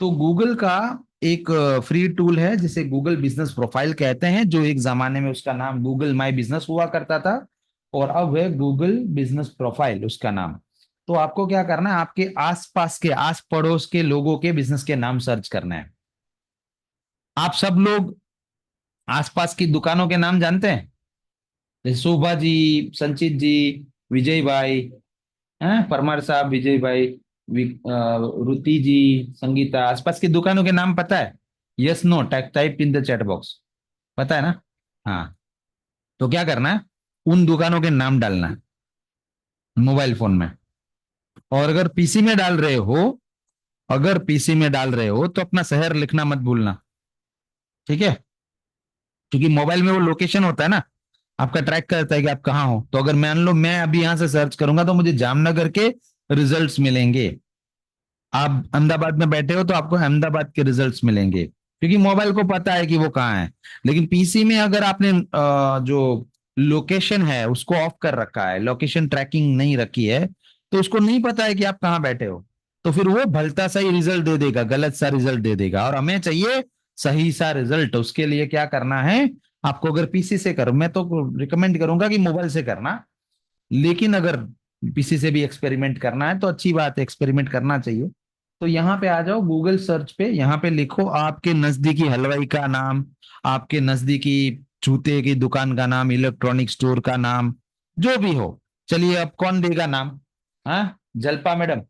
तो गूगल का एक फ्री टूल है जिसे गूगल बिजनेस प्रोफाइल कहते हैं, जो एक जमाने में उसका नाम गूगल माई बिजनेस हुआ करता था, और अब है गूगल बिजनेस प्रोफाइल उसका नाम। तो आपको क्या करना है, आपके आसपास के, आस पड़ोस के लोगों के बिजनेस के नाम सर्च करना है। आप सब लोग आसपास की दुकानों के नाम जानते हैं? जैसे शोभा जी, संचित जी, विजय भाई, हैं, परमार साहब, विजय भाई, रुति जी, संगीता, आसपास की दुकानों के नाम पता है? Yes no, type in the chat box. पता है ना? हाँ। तो क्या करना है, उन दुकानों के नाम डालना है मोबाइल फोन में। और अगर पीसी में डाल रहे हो, अगर पीसी में डाल रहे हो तो अपना शहर लिखना मत भूलना, ठीक है? क्योंकि मोबाइल में वो लोकेशन होता है ना, आपका ट्रैक करता है कि आप कहाँ हो। तो अगर मान लो मैं अभी यहां से सर्च करूंगा तो मुझे जामनगर के रिजल्ट्स मिलेंगे। आप अहमदाबाद में बैठे हो तो आपको अहमदाबाद के रिजल्ट्स मिलेंगे, क्योंकि मोबाइल को पता है कि वो कहाँ है। लेकिन पीसी में अगर आपने जो लोकेशन है उसको ऑफ कर रखा है, लोकेशन ट्रैकिंग नहीं रखी है, तो उसको नहीं पता है कि आप कहाँ बैठे हो, तो फिर वो भलता सा ही रिजल्ट दे देगा, गलत सा रिजल्ट दे देगा। और हमें चाहिए सही सा रिजल्ट। उसके लिए क्या करना है आपको, अगर पीसी से कर, मैं तो रिकमेंड करूंगा कि मोबाइल से करना, लेकिन अगर पीसी से भी एक्सपेरिमेंट करना है तो अच्छी बात है, एक्सपेरिमेंट करना चाहिए। तो यहाँ पे आ जाओ गूगल सर्च पे, यहाँ पे लिखो आपके नजदीकी हलवाई का नाम, आपके नजदीकी जूते की दुकान का नाम, इलेक्ट्रॉनिक स्टोर का नाम, जो भी हो। चलिए अब कौन देगा नाम? हाँ, जल्पा मैडम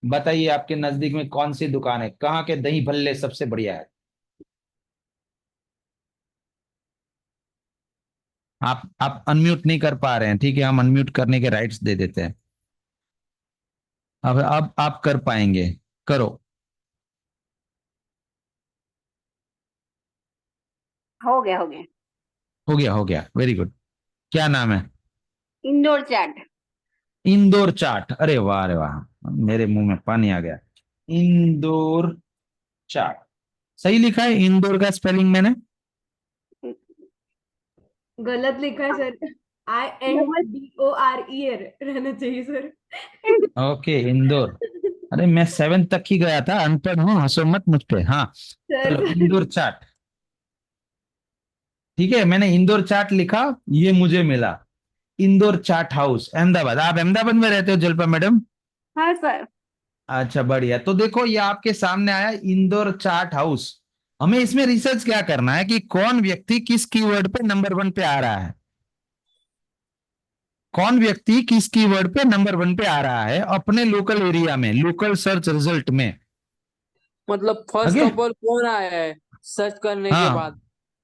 बताइए, आपके नजदीक में कौन सी दुकान है, कहाँ के दही भल्ले सबसे बढ़िया है? आप अनम्यूट नहीं कर पा रहे हैं, ठीक है, हम अनम्यूट करने के राइट्स दे देते हैं। अब आप कर पाएंगे, करो। हो गया हो गया। हो गया, हो गया, वेरी गुड। क्या नाम है? Indoor chat. इंदौर चाट, अरे वाह, अरे वाह, मेरे मुंह में पानी आ गया। इंदौर चाट, सही लिखा है इंदौर का स्पेलिंग मैंने? गलत लिखा है सर, INDORER रहना चाहिए सर। ओके, इंदौर। अरे मैं 7th तक ही गया था, अनपढ़ हूँ, हंसो मत मुझ पे। हाँ, चलो सर इंदौर चाट, ठीक है, मैंने इंदौर चाट लिखा, ये मुझे मिला। इंदौर चाट हाउस, अहमदाबाद। आप अहमदाबाद में रहते हो जल्पा मैडम? हाँ सर। अच्छा, बढ़िया। तो देखो ये आपके सामने आया इंदौर चाट हाउस। हमें इसमें रिसर्च क्या करना है कि कौन व्यक्ति किस कीवर्ड पे नंबर 1 पे आ रहा है, कौन व्यक्ति किस कीवर्ड पे नंबर 1 पे आ रहा है अपने लोकल एरिया में, लोकल सर्च रिजल्ट में। मतलब फर्स्ट आगे? ऑफ ऑल कौन आया है सर्च करने के हाँ, बाद?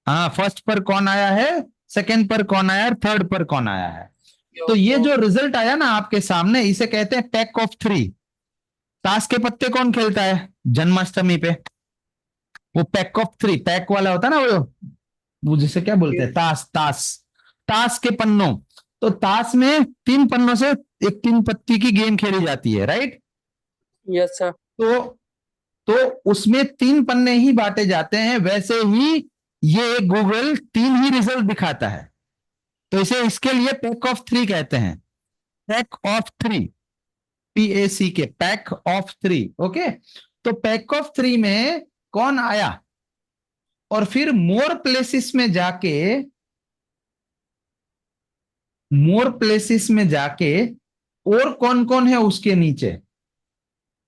हाँ, फर्स्ट पर कौन आया है, सेकंड पर कौन आया है, थर्ड पर कौन आया है। तो ये जो रिजल्ट आया ना आपके सामने, इसे कहते हैं पैक ऑफ 3। ताश के पत्ते कौन खेलता है जन्माष्टमी पे? वो पैक ऑफ 3, पैक वाला होता है ना, वो जिसे क्या बोलते हैं, ताश, ताश, ताश के पन्नों। तो ताश में 3 पन्नों से एक 3 पत्ती की गेम खेली जाती है, राइट? Yes sir. तो उसमें 3 पन्ने ही बांटे जाते हैं, वैसे ही ये गूगल 3 ही रिजल्ट दिखाता है। तो इसे, इसके लिए पैक ऑफ 3 कहते हैं, पैक ऑफ 3, PAC के, पैक ऑफ 3। ओके, तो पैक ऑफ 3 में कौन आया, और फिर मोर प्लेसेस में जाके, मोर प्लेसेस में जाके और कौन कौन है उसके नीचे,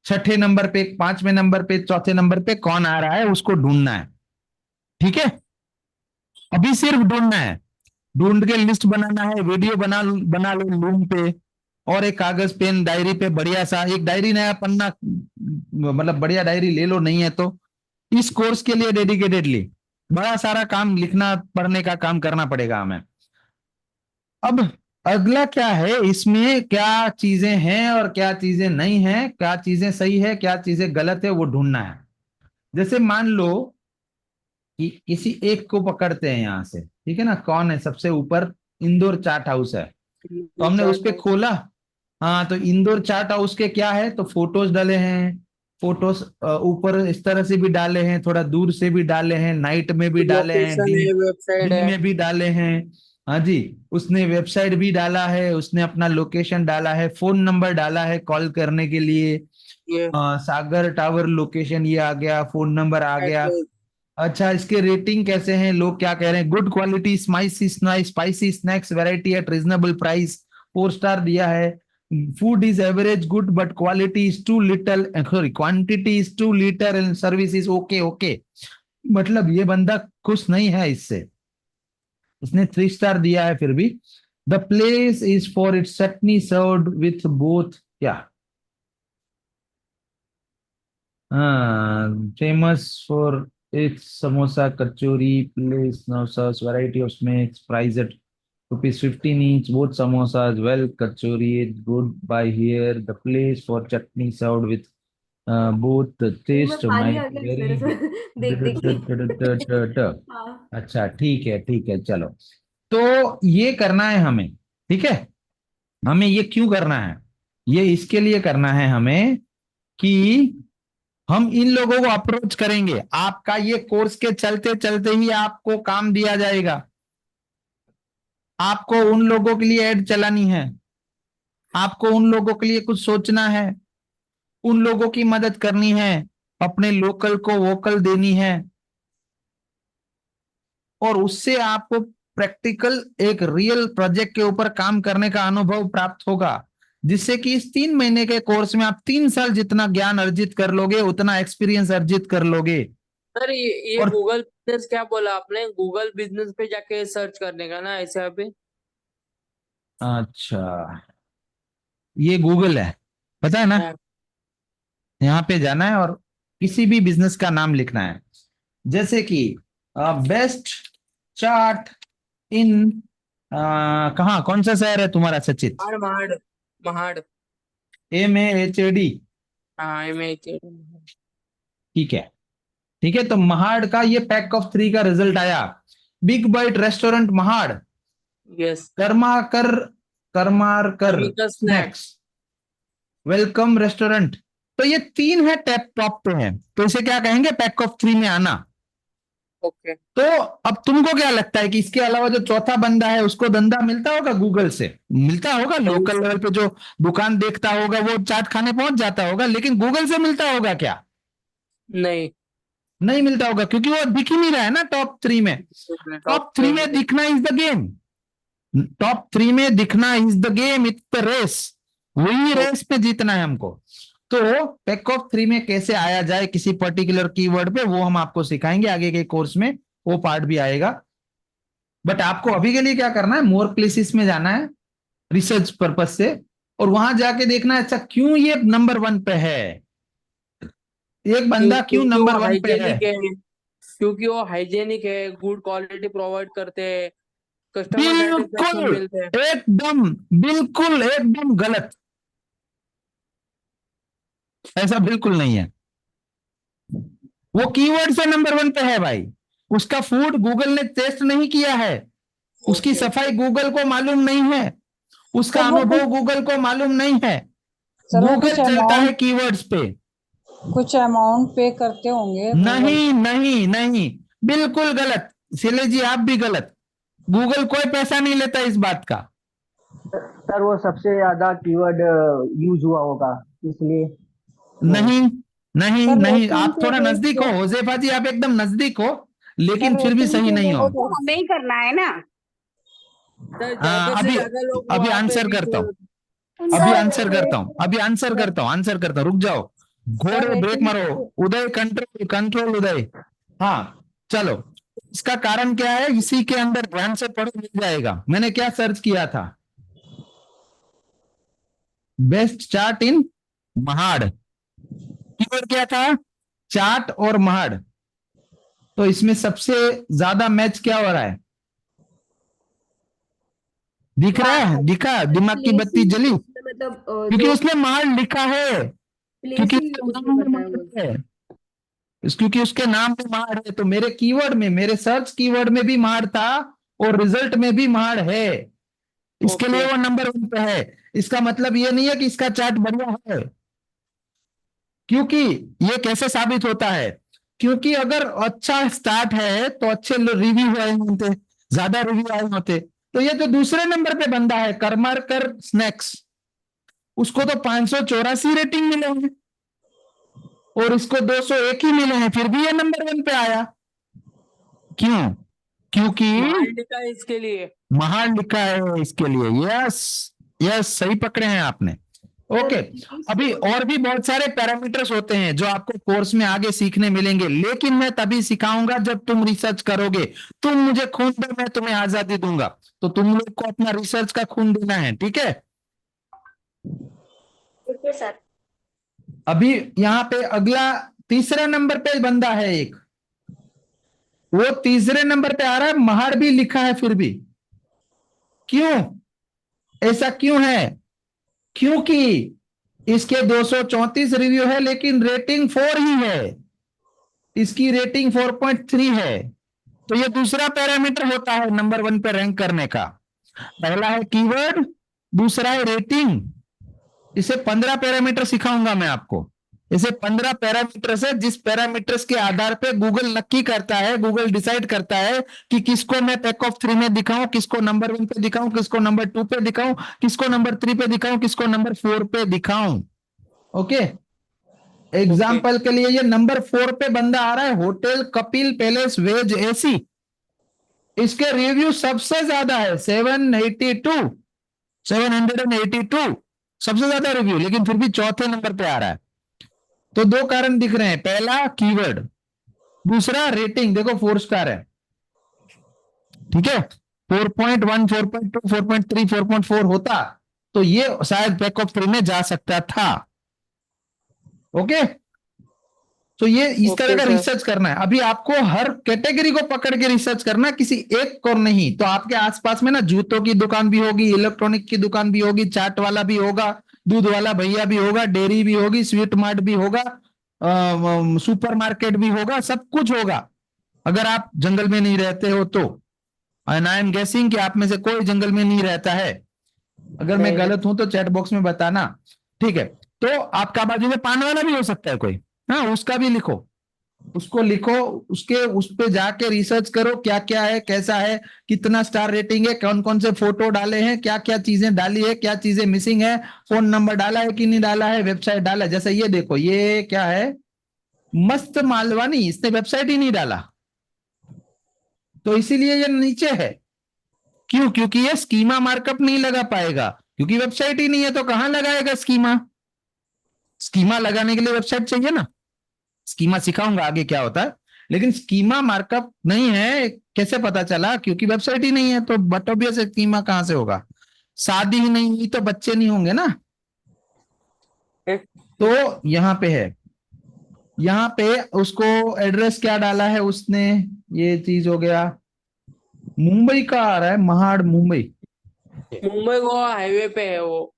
छठे नंबर पे, 5वें नंबर पे, चौथे नंबर पे कौन आ रहा है उसको ढूंढना है, ठीक है? अभी सिर्फ ढूंढना है, ढूंढ के लिस्ट बनाना है, वीडियो बना लो लूम पे, और एक कागज पेन डायरी पे बढ़िया सा एक डायरी, नया पन्ना, मतलब बढ़िया डायरी ले लो, नहीं है तो इस कोर्स के लिए डेडिकेटेडली बड़ा सारा काम, लिखना पढ़ने का काम करना पड़ेगा हमें। अब अगला क्या है, इसमें क्या चीजें हैं और क्या चीजें नहीं हैं, क्या चीजें सही है क्या चीजें गलत है, वो ढूंढना है। जैसे मान लो कि किसी एक को पकड़ते हैं यहां से, ठीक है ना, कौन है सबसे ऊपर, इंदौर चाट हाउस है, तो हमने उस पे खोला। हाँ, तो इंदौर चाट हाउस के क्या है, तो फोटोज डाले हैं, फोटोज ऊपर इस तरह से भी डाले हैं, थोड़ा दूर से भी डाले हैं, नाइट में भी डाले हैं, लोकेशन है, वेबसाइट दिन है। में भी डाले हैं। हाँ जी, उसने वेबसाइट भी डाला है, उसने अपना लोकेशन डाला है, फोन नंबर डाला है कॉल करने के लिए। ये सागर टावर लोकेशन ये आ गया, फोन नंबर आ गया। अच्छा, इसके रेटिंग कैसे हैं, लोग क्या कह रहे हैं, good quality spicy snacks variety at reasonable price, 4 star दिया है। Food is average good but quality is too little, sorry quantity is too little and service is okay okay. मतलब ये बंदा खुश नहीं है इससे, उसने 3 स्टार दिया है फिर भी। The place is for its chutney served with both, क्या famous for its samosa kachori, place now serves variety of snacks, price at ₹15 each, both samosas, well, kachori is good by here. The place for chutney served with both the मुंह में taste पानी might आ गया vary. मेरे से देख के। हाँ अच्छा ठीक है चलो। तो ये करना है हमें, ठीक है। हमें ये क्यों करना है, ये इसके लिए करना है हमें कि हम इन लोगों को अप्रोच करेंगे। आपका ये कोर्स के चलते चलते ही आपको काम दिया जाएगा। आपको उन लोगों के लिए ऐड चलानी है, आपको उन लोगों के लिए कुछ सोचना है, उन लोगों की मदद करनी है, अपने लोकल को वोकल देनी है, और उससे आपको प्रैक्टिकल एक रियल प्रोजेक्ट के ऊपर काम करने का अनुभव प्राप्त होगा, जिससे कि इस 3 महीने के कोर्स में आप 3 साल जितना ज्ञान अर्जित कर लोगे उतना एक्सपीरियंस अर्जित कर लोगे। सर ये और गूगल बिजनेस क्या बोला आपने? गूगल बिजनेस पे जाके सर्च करने का ना ऐसे अभी? अच्छा, ये गूगल है, पता है ना। हाँ, यहाँ पे जाना है और किसी भी बिजनेस का नाम लिखना है, जैसे कि बेस्ट चार्ट इन, कहाँ, कौन सा शहर है तुम्हारा सचित? महाड़ महाड़ महाड़। MAHAD, हाँ मैं ठीक है। ठीक है, तो महाड़ का ये पैक ऑफ 3 का रिजल्ट आया। Big Bite restaurant Mahad, yes. Karmakar Karmarkar Amika snacks. Snacks, welcome restaurant. तो ये 3 है, टॉप पे है, तो इसे क्या कहेंगे, पैक ऑफ 3 में आना। ओके। तो अब तुमको क्या लगता है कि इसके अलावा जो चौथा बंदा है उसको धंधा मिलता होगा? गूगल से मिलता होगा, लोकल लेवल पे जो दुकान देखता होगा वो चाट खाने पहुंच जाता होगा, लेकिन गूगल से मिलता होगा क्या? नहीं नहीं मिलता होगा, क्योंकि वो दिख ही नहीं रहा है ना टॉप 3 में। टॉप 3 में दिखना इज द गेम, टॉप 3 में दिखना is the game, it's the race, वही रेस पे जीतना है हमको। तो पैक ऑफ 3 में कैसे आया जाए किसी पर्टिकुलर कीवर्ड पे, वो हम आपको सिखाएंगे आगे के कोर्स में, वो पार्ट भी आएगा। बट आपको अभी के लिए क्या करना है, मोर प्लेसेस में जाना है रिसर्च पर्पस से, और वहां जाके देखना है अच्छा क्यों ये नंबर 1 पे है, एक बंदा क्यों नंबर 1 पे है। क्योंकि वो हाइजेनिक है, गुड क्वालिटी प्रोवाइड करते हैं, कस्टमर सेटिस्फेक्शन बिल्कुल मिलते हैं। एकदम, बिल्कुल एकदम गलत, ऐसा बिल्कुल नहीं है। वो कीवर्ड से नंबर 1 पे है भाई, उसका फूड गूगल ने टेस्ट नहीं किया है, उसकी सफाई गूगल को मालूम नहीं है, उसका अनुभव गूगल को मालूम नहीं है। गूगल चलता है कीवर्ड्स पे। कुछ अमाउंट पे करते होंगे नहीं नहीं नहीं, बिल्कुल गलत, शिले जी आप भी गलत, गूगल कोई पैसा नहीं लेता इस बात का। सर वो सबसे ज्यादा कीवर्ड यूज हुआ होगा इसलिए। नहीं नहीं नहीं, आप थोड़ा नजदीक हो होजेफा जी, आप एकदम नजदीक हो, लेकिन फिर भी सही नहीं हो। तो हमें ही करना है ना। अभी आंसर करता हूँ, आंसर करता हूँ, रुक जाओ, घोड़े ब्रेक मारो, उदय कंट्रोल कंट्रोल उदय। हाँ चलो, इसका कारण क्या है, इसी के अंदर ध्यान से पढ़ो मिल जाएगा। मैंने क्या सर्च किया था, बेस्ट चार्ट इन महाड़, कीवर्ड क्या था, चाट और महाड़। तो इसमें सबसे ज्यादा मैच क्या हो रहा है, दिख रहा है, दिखा, दिमाग की बत्ती जली, मतलब क्योंकि उसने महाड़ लिखा है, क्योंकि उसके नाम में महाड़ है। तो मेरे कीवर्ड में, मेरे सर्च कीवर्ड में भी महाड़ था और रिजल्ट में भी महाड़ है, इसके लिए वो नंबर 1 पे है। इसका मतलब ये नहीं है कि इसका चार्ट बढ़िया है, क्योंकि ये कैसे साबित होता है, क्योंकि अगर अच्छा स्टार्ट है तो अच्छे रिव्यू आए होते, ज्यादा रिव्यू आए होते। तो ये जो दूसरे नंबर पे बंदा है कर्मारकर स्नैक्स, उसको तो 584 रेटिंग मिले हैं और इसको 201 ही मिले हैं, फिर भी ये नंबर 1 पे आया। क्यों? क्योंकि लिखा है इसके लिए, महान लिखा है इसके लिए। यस यस, सही पकड़े हैं आपने, ओके अभी और भी बहुत सारे पैरामीटर्स होते हैं जो आपको कोर्स में आगे सीखने मिलेंगे, लेकिन मैं तभी सिखाऊंगा जब तुम रिसर्च करोगे। तुम मुझे खून दो, मैं तुम्हें आजादी दूंगा, तो तुम लोग को अपना रिसर्च का खून देना है, ठीक है? Okay sir. अभी यहाँ पे अगला तीसरा नंबर पे बंदा है एक, वो तीसरे नंबर पे आ रहा है, महाड़ भी लिखा है फिर भी। क्यों ऐसा क्यों है? क्योंकि इसके 234 रिव्यू है लेकिन रेटिंग 4 ही है, इसकी रेटिंग 4.3 है। तो ये दूसरा पैरामीटर होता है नंबर 1 पे रैंक करने का। पहला है कीवर्ड, दूसरा है रेटिंग। इसे 15 पैरामीटर सिखाऊंगा मैं आपको। इसे 15 पैरामीटर्स है, जिस पैरामीटर्स के आधार पे गूगल नक्की करता है, गूगल डिसाइड करता है कि किसको मैं पैक ऑफ 3 में दिखाऊं, किसको नंबर 1 पे दिखाऊं, किसको नंबर 2 पे दिखाऊं, किसको नंबर 3 पे दिखाऊं, किसको नंबर 4 पे दिखाऊं। ओके एग्जाम्पल के लिए ये नंबर 4 पे बंदा आ रहा है, hotel Kapil palace veg AC. इसके रिव्यू सबसे ज्यादा है 782 सबसे ज्यादा रिव्यू, लेकिन फिर भी चौथे नंबर पे आ रहा है। तो दो कारण दिख रहे हैं, पहला कीवर्ड, दूसरा रेटिंग। देखो 4 स्टार है, ठीक है? 4.1 4.2 4.3 4.4 होता तो ये शायद पैक ऑफ 3 में जा सकता था। ओके तो ये इस तरह का रिसर्च करना है। अभी आपको हर कैटेगरी को पकड़ के रिसर्च करना है, किसी एक को नहीं। तो आपके आसपास में ना जूतों की दुकान भी होगी, इलेक्ट्रॉनिक की दुकान भी होगी, चाट वाला भी होगा, दूध वाला भैया भी होगा, डेयरी भी होगी, स्वीट मार्ट भी होगा, सुपरमार्केट भी होगा, सब कुछ होगा अगर आप जंगल में नहीं रहते हो तो। एंड आई एम गेसिंग कि आप में से कोई जंगल में नहीं रहता है। अगर मैं गलत हूं तो चैट बॉक्स में बताना, ठीक है? तो आपका बाजू में पान वाला भी हो सकता है कोई, हाँ उसका भी लिखो, उसको लिखो, उसके उस पे जाके रिसर्च करो क्या क्या है, कैसा है, कितना स्टार रेटिंग है, कौन कौन से फोटो डाले हैं, क्या क्या चीजें डाली है, क्या चीजें मिसिंग है, फोन नंबर डाला है कि नहीं डाला है, वेबसाइट डाला है। जैसे ये देखो, ये क्या है, मस्त मालवानी, इसने वेबसाइट ही नहीं डाला, तो इसीलिए ये नीचे है। क्यों? क्योंकि ये स्कीमा मार्कअप नहीं लगा पाएगा, क्योंकि वेबसाइट ही नहीं है। तो कहां लगाएगा स्कीमा? स्कीमा लगाने के लिए वेबसाइट चाहिए ना। स्कीमा सिखाऊंगा आगे क्या होता है, लेकिन स्कीमा मार्कअप नहीं है। कैसे पता चला? क्योंकि वेबसाइट ही नहीं है। तो बट ऑब्वियस स्कीमा कहां से होगा? शादी ही नहीं हुई तो बच्चे नहीं होंगे ना। तो यहां पे है, यहां पे उसको एड्रेस क्या डाला है उसने, ये चीज हो गया। मुंबई का आ रहा है, महाड़ मुंबई। मुंबई को हाईवे पे है वो,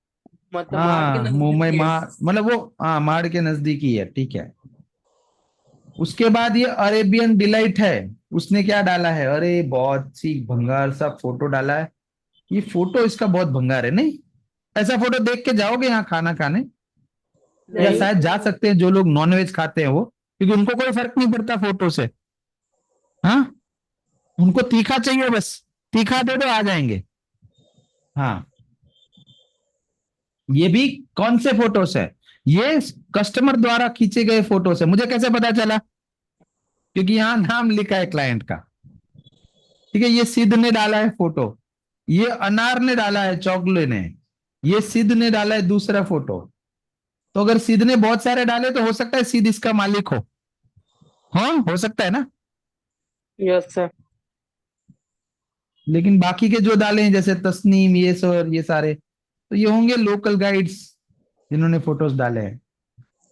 मतलब महाड़ के हाँ नजदीक मुंबई है। महाड़, मतलब वो हाँ महाड़ के नजदीक ही है, ठीक है। उसके बाद ये अरेबियन डिलाइट है, उसने क्या डाला है? अरे बहुत सी भंगार सा फोटो डाला है। ये फोटो इसका बहुत भंगार है, नहीं? ऐसा फोटो देख के जाओगे यहाँ खाना खाने? या शायद जा सकते हैं जो लोग नॉनवेज खाते हैं वो, क्योंकि उनको कोई फर्क नहीं पड़ता फोटो से। हाँ उनको तीखा चाहिए, बस तीखा दे दो आ जाएंगे। हाँ ये भी कौन से फोटोस है? ये कस्टमर द्वारा खींचे गए फोटोस है। मुझे कैसे पता चला? क्योंकि यहां नाम लिखा है क्लाइंट का, ठीक है? ये सिद्ध ने डाला है फोटो, ये अनार ने डाला है, चॉकलेट ने, ये सिद्ध ने डाला है दूसरा फोटो। तो अगर सिद्ध ने बहुत सारे डाले तो हो सकता है सिद्ध इसका मालिक हो। हाँ हो सकता है ना। Yes sir. लेकिन बाकी के जो डाले हैं जैसे तस्नीम, ये सर, ये सारे, तो ये होंगे लोकल गाइड्स जिन्होंने फोटोज डाले हैं।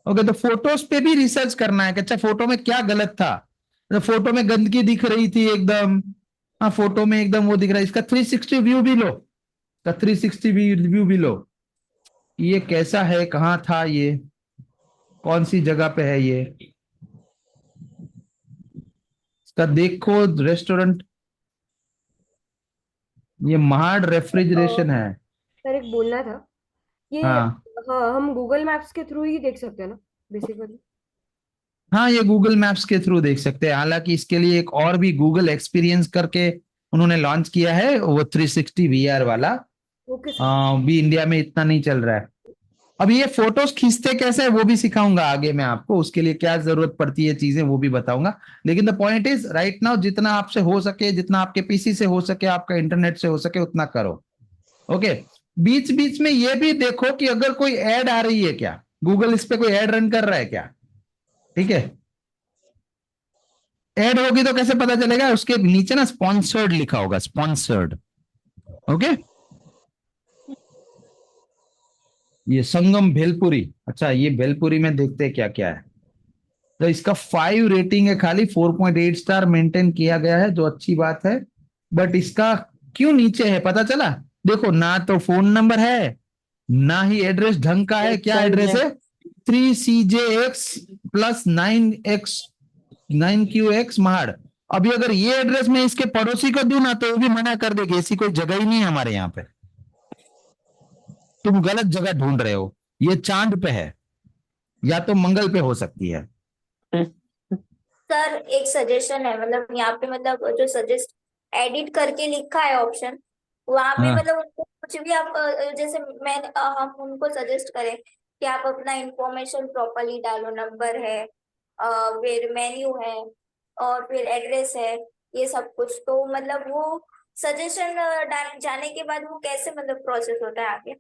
ओके तो फोटोज पे भी रिसर्च करना है कि अच्छा फोटो में क्या गलत था। तो फोटो में गंदगी दिख रही थी एकदम, हाँ फोटो में एकदम वो दिख रहा है, इसका 360 व्यू भी लो, इसका 360 व्यू भी लो। ये कैसा है, कहाँ था ये, कौन सी जगह पे है ये, इसका देखो रेस्टोरेंट, ये महाड़ रेफ्रिजरेशन है। सर एक बोलना था, ये हाँ हम गूगल मैप्स के थ्रू ही देख सकते हैं ना बेसिकली? हाँ ये गूगल मैप्स के थ्रू देख सकते हैं। हालांकि इसके लिए एक और भी गूगल एक्सपीरियंस करके उन्होंने लॉन्च किया है, वो 360 VR वाला। ओके भी इंडिया में इतना नहीं चल रहा है। अब ये फोटोज खींचते कैसे है वो भी सिखाऊंगा आगे मैं आपको, उसके लिए क्या जरूरत पड़ती है चीजें वो भी बताऊंगा। लेकिन the point is right now जितना आपसे हो सके, जितना आपके पीसी से हो सके, आपका इंटरनेट से हो सके उतना करो। ओके बीच बीच में ये भी देखो कि अगर कोई ऐड आ रही है क्या, गूगल इस पे कोई ऐड रन कर रहा है क्या, ठीक है। ऐड होगी तो कैसे पता चलेगा, उसके नीचे ना स्पॉन्सर्ड लिखा होगा, स्पॉन्सर्ड, ओके। ये संगम भेलपुरी, अच्छा ये भेलपुरी में देखते हैं क्या क्या है। तो इसका 5 रेटिंग है, खाली 4.8 स्टार मेंटेन किया गया है, जो अच्छी बात है। बट इसका क्यों नीचे है पता चला, देखो ना तो फोन नंबर है, ना ही एड्रेस ढंग का है। क्या एड्रेस है, 3CJX प्लस 9QX महाड़। अभी अगर ये एड्रेस में इसके पड़ोसी को दूं ना तो वो भी मना कर देगी, ऐसी कोई जगह ही नहीं है हमारे यहाँ पे, तुम गलत जगह ढूंढ रहे हो, ये चांद पे है या तो मंगल पे हो सकती है। सर एक सजेशन है, मतलब यहाँ पे मतलब जो सजेस्ट एडिट करके लिखा है ऑप्शन, वहां पे हाँ। मतलब उनको कुछ भी आप जैसे हम उनको सजेस्ट करें कि आप अपना इंफॉर्मेशन प्रॉपरली डालो, नंबर है, फिर मेन्यू है और फिर एड्रेस है, ये सब कुछ, तो मतलब वो सजेशन जाने के बाद वो कैसे मतलब प्रोसेस होता है आगे?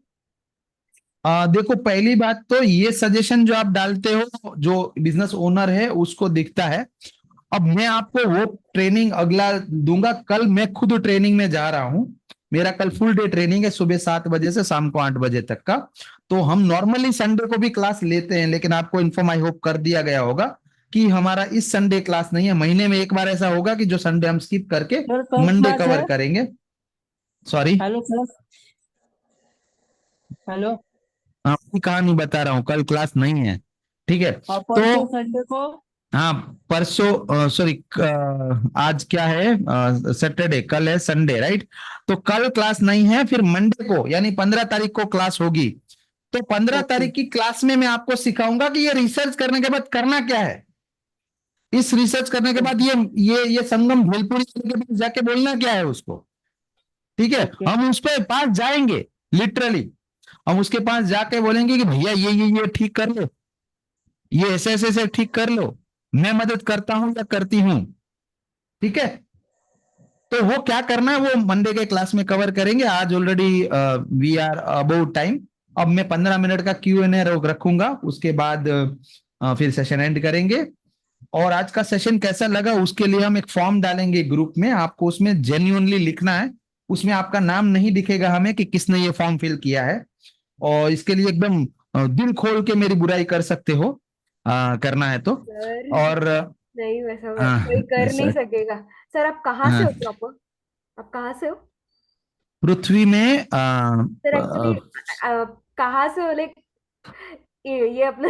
देखो पहली बात तो ये सजेशन जो आप डालते हो जो बिजनेस ओनर है उसको दिखता है। अब मैं आपको वो ट्रेनिंग अगला दूंगा, कल मैं खुद ट्रेनिंग में जा रहा हूं, मेरा कल फुल डे ट्रेनिंग है, सुबह 7 बजे से शाम को 8 बजे तक का। तो हम नॉर्मली संडे को भी क्लास लेते हैं, लेकिन आपको इन्फॉर्म आई होप कर दिया गया होगा कि हमारा इस संडे क्लास नहीं है, महीने में एक बार ऐसा होगा कि जो संडे हम स्किप करके मंडे कवर करेंगे। सॉरी, हेलो सर, हेलो, आपकी कहानी बता रहा हूँ, कल क्लास नहीं है, ठीक है। तो संडे को, हाँ परसों, सॉरी आज क्या है, सैटरडे, कल है संडे, राइट। तो कल क्लास नहीं है, फिर मंडे को यानी 15 तारीख को क्लास होगी। तो 15 तारीख की क्लास में मैं आपको सिखाऊंगा कि ये रिसर्च करने के बाद करना क्या है। इस रिसर्च करने के बाद ये संगम भेलपुरी के पास जाके बोलना क्या है उसको, ठीक है। हम उस पर पास जाएंगे, लिटरली हम उसके पास जाके बोलेंगे कि भैया ये ठीक कर लो, ये ऐसे ठीक कर लो, मैं मदद करता हूं या करती हूं, ठीक है। तो वो क्या करना है वो मंडे के क्लास में कवर करेंगे। आज already we are about time, अब मैं 15 मिनट का Q&A रखूंगा, उसके बाद फिर सेशन एंड करेंगे। और आज का सेशन कैसा लगा उसके लिए हम एक फॉर्म डालेंगे ग्रुप में, आपको उसमें जेन्युइनली लिखना है, उसमें आपका नाम नहीं दिखेगा हमें कि किसने ये फॉर्म फिल किया है, और इसके लिए एकदम दिल खोल के मेरी बुराई कर सकते हो, करना है तो। और नहीं वैसा कोई कर नहीं सकेगा सर। आप कहाँ से हो प्रॉपर, आप कहाँ से हो? पृथ्वी में सर एक्चुअली कहाँ से हो, लाइक ये अपना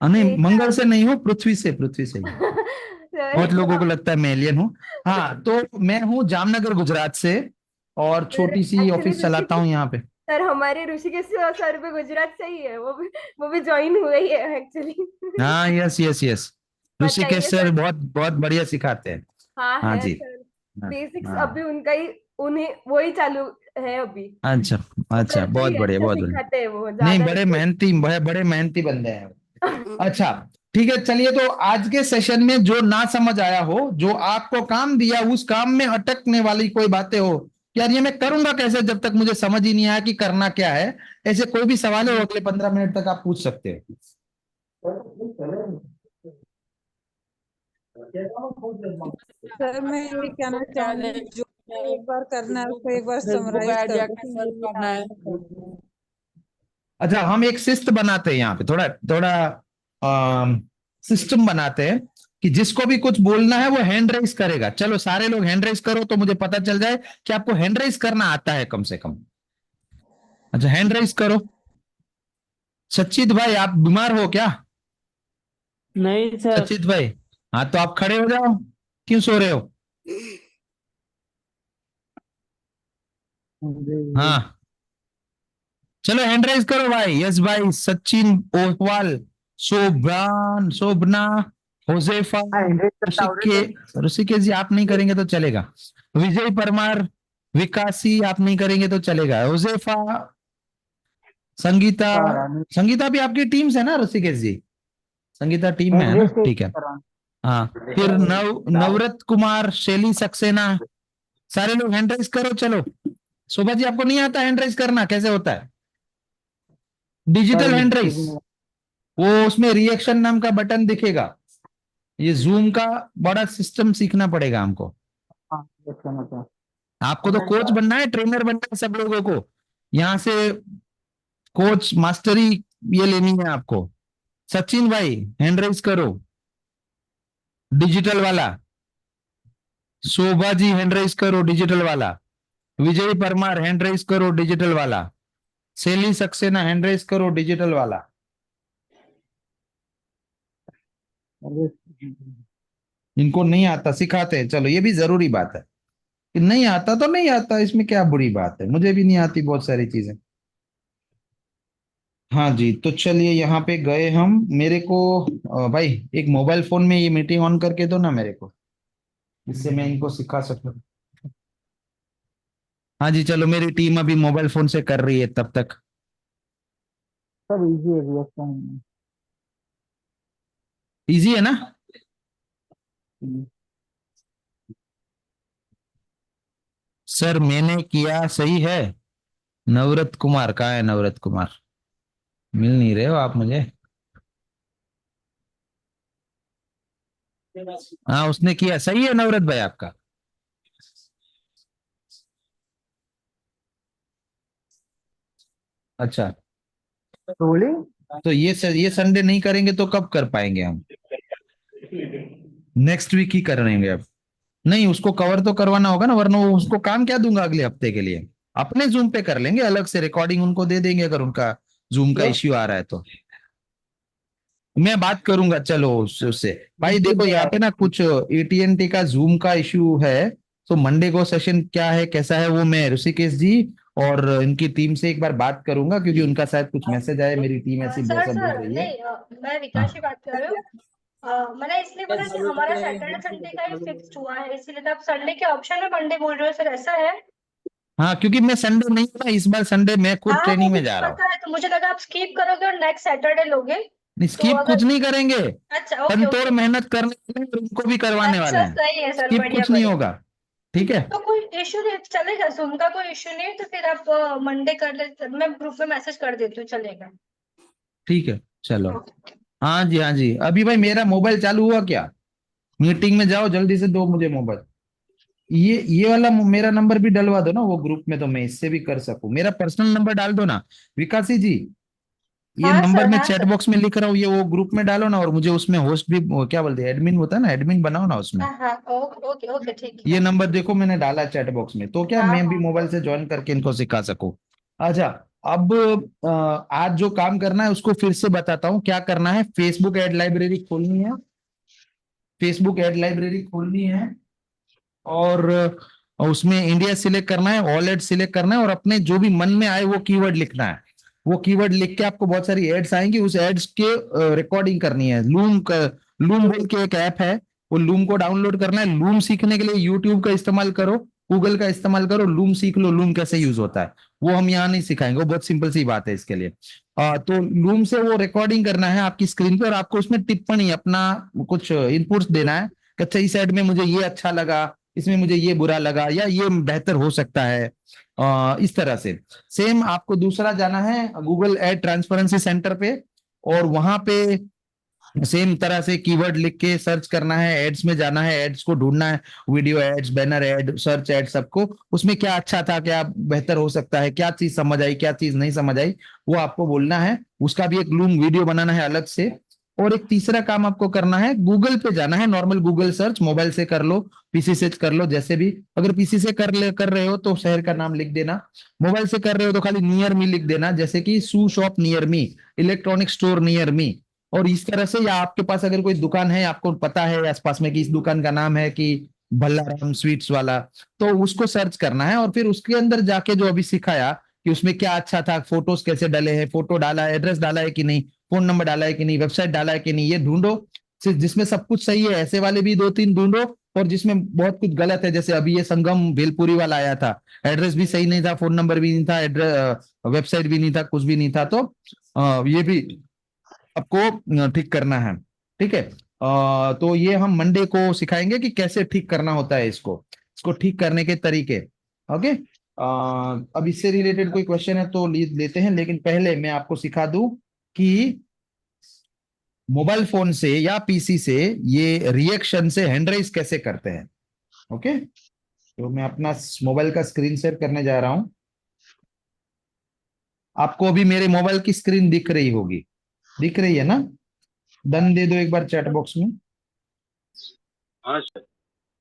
नहीं मंगल से नहीं हो, पृथ्वी से ही। बहुत लोगों को लगता है मैं एलियन हूँ। हाँ तो मैं हूँ जामनगर गुजरात से, और छोटी सी ऑफिस चलाता हूँ यहाँ पे। सर हमारे ऋषिकेश सर भी गुजरात से ही है, वो भी ज्वाइन हुए ही है एक्चुअली। हाँ यस ऋषिकेश सर बहुत बहुत बढ़िया सिखाते हैं। हाँ हाँ है जी, सर, बेसिक्स अभी उनका ही उन्हें वही चालू है अभी। अच्छा बहुत बढ़िया, बहुत बढ़िया। सिखाते हैं वो, नहीं बड़े मेहनती बंदे हैं। अच्छा ठीक है, चलिए तो आज के सेशन में जो ना समझ आया हो, जो आपको काम दिया उस काम में अटकने वाली कोई बातें हो, यार ये मैं करूंगा कैसे जब तक मुझे समझ ही नहीं आया कि करना क्या है, ऐसे कोई भी सवाल हो अगले 15 मिनट तक आप पूछ सकते हो। सर मैं ये कहना चाहूंगी, जो एक बार करना है उसको एक बार समराइज करना है। अच्छा हम एक शिस्त बनाते हैं यहाँ पे, थोड़ा सिस्टम बनाते हैं कि जिसको भी कुछ बोलना है वो हैंड रेज करेगा। चलो सारे लोग हैंड रेज करो तो मुझे पता चल जाए कि आपको हैंड रेज करना आता है कम से कम। अच्छा हैंड रेज करो। सचित भाई आप बीमार हो क्या? नहीं सर। सचित भाई हाँ तो आप खड़े हो जाओ, क्यों सो रहे हो? हाँ चलो हैंड राइज करो भाई। यस भाई, सचिन ओसवाल, शोभना, होजेफा, ऋषिकेश जी आप नहीं करेंगे तो चलेगा, विजय परमार, विकासी आप नहीं करेंगे तो चलेगा, होजेफा, संगीता भी आपकी टीम से ना ऋषिकेश जी? संगीता टीम में है ना, ठीक है। हाँ फिर नवरत कुमार, शैली सक्सेना, सारे लोग हैंड राइज करो। चलो शोभा जी आपको नहीं आता हैंड राइज करना, कैसे होता है? डिजिटल हैंड राइज, वो उसमें रिएक्शन नाम का बटन दिखेगा। ये जूम का बड़ा सिस्टम सीखना पड़ेगा हमको। आपको तो कोच बनना है, ट्रेनर बनना है सब लोगों को। यहाँ से कोच मास्टरी ये लेनी है आपको। सचिन भाई हैंड राइज करो, डिजिटल वाला। शोभा जी हैंड राइज करो, डिजिटल वाला। विजय परमार हैंड राइज करो, डिजिटल वाला। सेली सक्सेना हैंड राइज करो, डिजिटल वाला। इनको नहीं आता, सिखाते हैं। चलो ये भी जरूरी बात है कि नहीं आता तो नहीं आता, इसमें क्या बुरी बात है। मुझे भी नहीं आती बहुत सारी चीजें। हाँ जी, तो चलिए यहाँ पे गए हम। मेरे को भाई एक मोबाइल फोन में ये मीटिंग ऑन करके दो ना मेरे को, इससे मैं इनको सिखा सकूं। हाँ जी चलो, मेरी टीम अभी मोबाइल फोन से कर रही है तब तक। सब इजी है रिएक्शन। इजी है ना? सर मैंने किया, सही है। नवरत कुमार कहाँ है? नवरत कुमार मिल नहीं रहे हो आप मुझे। हाँ उसने किया, सही है नवरत भाई आपका। अच्छा तो ये संडे नहीं करेंगे तो कब कर पाएंगे हम? नेक्स्ट वीक ही करेंगे अब। नहीं उसको कवर तो करवाना होगा ना, वरना उसको काम क्या दूंगा अगले हफ्ते के लिए। अपने जूम पे कर लेंगे, अलग से रिकॉर्डिंग उनको दे देंगे अगर उनका जूम का इश्यू आ रहा है तो। मैं बात करूंगा चलो उससे। भाई देखो यहाँ पे ना कुछ AT&T का जूम का इश्यू है, तो मंडे को सेशन क्या है कैसा है वो मैं ऋषिकेश जी और इनकी टीम से एक बार बात करूंगा, क्योंकि उनका शायद कुछ मैसेज आया, मेरी टीम ऐसी बहुत बोल रही है। मैं विकास की बात कर रही हूँ। मैंने इसलिए बोला कि हमारा सैटरडे संडे का ही फिक्स्ड हुआ है, इसीलिए तो आप संडे के ऑप्शन में मंडे बोल रहे हो सर, ऐसा है? हाँ क्योंकि मैं संडे नहीं था इस बार, संडे मैं खुद ट्रेनिंग में जा रहा हूँ। पता है, तो मुझे लगा आप स्किप करोगे और नेक्स्ट सैटरडे लोगे। नहीं स्किप कुछ नहीं करेंगे, अच्छा तनतोड़ मेहनत करने वाले हैं और उनको भी करवाने वाले हैं। सही है सर, स्किप कुछ नहीं होगा, ठीक है? तो कोई इशू नहीं, चलेगा जूम का कोई इशू नहीं, तो फिर आप मंडे कर ले, मैं ग्रुप में मैसेज कर देती हूँ, चलेगा? ठीक है चलो। हाँ जी हाँ जी। अभी भाई मेरा मोबाइल चालू हुआ क्या? मीटिंग में जाओ जल्दी से, दो मुझे मोबाइल। ये वाला मेरा नंबर भी डलवा दो ना वो ग्रुप में, तो मैं इससे भी कर सकूं। मेरा पर्सनल नंबर डाल दो ना विकासी जी। ये नंबर मैं चैट बॉक्स में लिख रहा हूँ, ये वो ग्रुप में डालो ना, और मुझे उसमें होस्ट भी क्या बोलते हैं, एडमिन होता है ना, एडमिन बनाओ ना उसमें। ओके ओके ठीक है। ये नंबर देखो मैंने डाला चैट बॉक्स में, तो क्या मैं भी मोबाइल से ज्वाइन करके इनको सिखा सकूं। अच्छा अब आज जो काम करना है उसको फिर से बताता हूँ क्या करना है। फेसबुक एड लाइब्रेरी खोलनी है, फेसबुक एड लाइब्रेरी खोलनी है, और उसमें इंडिया सिलेक्ट करना है, ऑल एड सिलेक्ट करना है, और अपने जो भी मन में आए वो कीवर्ड लिखना है। वो कीवर्ड लिख के आपको बहुत सारी एड्स आएंगी, उस एड्स के रिकॉर्डिंग करनी है। लूम बोल के एक ऐप है, वो लूम को डाउनलोड करना है। लूम सीखने के लिए यूट्यूब का इस्तेमाल करो, गूगल का इस्तेमाल करो, लूम सीख लो, लूम कैसे यूज होता है। वो हम यहाँ नहीं सिखाएंगे, वो बहुत सिंपल सी बात है इसके लिए। तो लूम से वो रिकॉर्डिंग करना है आपकी स्क्रीन पे, और आपको उसमें टिप्पणी अपना कुछ इनपुट्स देना है कि अच्छा इस एड में मुझे ये अच्छा लगा, इसमें मुझे ये बुरा लगा, या ये बेहतर हो सकता है। इस तरह से सेम आपको दूसरा जाना है गूगल एड ट्रांसपेरेंसी सेंटर पे, और वहां पे सेम तरह से कीवर्ड लिख के सर्च करना है, एड्स में जाना है, एड्स को ढूंढना है, video ads, banner ad, search ad, सबको उसमें क्या अच्छा था, क्या बेहतर हो सकता है, क्या चीज समझ आई, क्या चीज नहीं समझ आई, वो आपको बोलना है। उसका भी एक लूम वीडियो बनाना है अलग से। और एक तीसरा काम आपको करना है, गूगल पे जाना है, नॉर्मल गूगल सर्च, मोबाइल से कर लो, पीसी से कर लो, जैसे भी। अगर पीसी से कर रहे हो तो शहर का नाम लिख देना, मोबाइल से कर रहे हो तो खाली नियर मी लिख देना, जैसे कि shoe shop near me, electronic store near me. और इस तरह से, या आपके पास अगर कोई दुकान है, आपको पता है आसपास में कि इस दुकान का नाम है कि भल्लाराम स्वीट्स वाला, तो उसको सर्च करना है। और फिर उसके अंदर जाके जो अभी सिखाया कि उसमें क्या अच्छा था, फोटोज कैसे डाले हैं, फोटो डाला है, एड्रेस डाला है कि नहीं, फोन नंबर डाला है कि नहीं, वेबसाइट डाला है कि नहीं, ये ढूंढो। जिसमें सब कुछ सही है ऐसे वाले भी 2-3 ढूंढो, और जिसमें बहुत कुछ गलत है, जैसे अभी ये संगम भेलपुरी वाला आया था, एड्रेस भी सही नहीं था, फोन नंबर भी नहीं था, एड्रेस वेबसाइट भी नहीं था, कुछ भी नहीं था, तो ये भी आपको ठीक करना है। ठीक है, तो ये हम मंडे को सिखाएंगे कि कैसे ठीक करना होता है इसको ठीक करने के तरीके। ओके, अब इससे रिलेटेड कोई क्वेश्चन है तो लेते हैं, लेकिन पहले मैं आपको सिखा दूं कि मोबाइल फोन से या पीसी से ये रिएक्शन से हैंड राइज कैसे करते हैं। ओके, तो मैं अपना मोबाइल का स्क्रीन शेयर करने जा रहा हूं। आपको अभी मेरे मोबाइल की स्क्रीन दिख रही होगी, दिख रही है ना? डन दे दो एक बार चैट बॉक्स में। हाँ सर।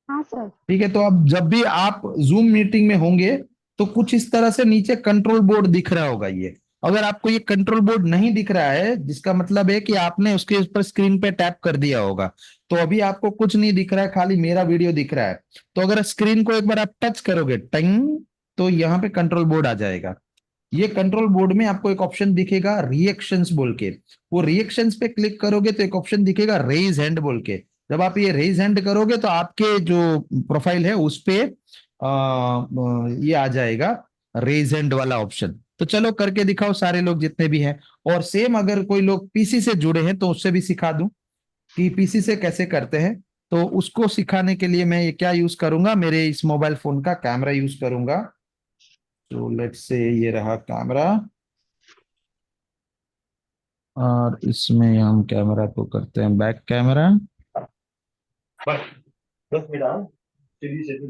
हाँ सर। ठीक है, तो अब जब भी आप जूम मीटिंग में होंगे तो कुछ इस तरह से नीचे कंट्रोल बोर्ड दिख रहा होगा। ये अगर आपको ये कंट्रोल बोर्ड नहीं दिख रहा है, जिसका मतलब है कि आपने उसके ऊपर स्क्रीन पे टैप कर दिया होगा। तो अभी आपको कुछ नहीं दिख रहा है, खाली मेरा वीडियो दिख रहा है। तो अगर स्क्रीन को एक बार आप टच करोगे टंग, तो यहाँ पे कंट्रोल बोर्ड आ जाएगा। ये कंट्रोल बोर्ड में आपको एक ऑप्शन दिखेगा रिएक्शंस बोल के, वो रिएक्शंस पे क्लिक करोगे तो एक ऑप्शन दिखेगा रेज हैंड बोल के। जब आप ये रेज हैंड करोगे तो आपके जो प्रोफाइल है उस पे ये आ जाएगा रेज हैंड वाला ऑप्शन। तो चलो करके दिखाओ सारे लोग जितने भी हैं। और सेम अगर कोई लोग पीसी से जुड़े हैं तो उससे भी सिखा दूं कि पीसी से कैसे करते हैं। तो उसको सिखाने के लिए मैं ये क्या यूज करूंगा, मेरे इस मोबाइल फोन का कैमरा यूज करूंगा। तो लेट्स से ये रहा कैमरा, और इसमें हम कैमरा को करते हैं बैक कैमरा।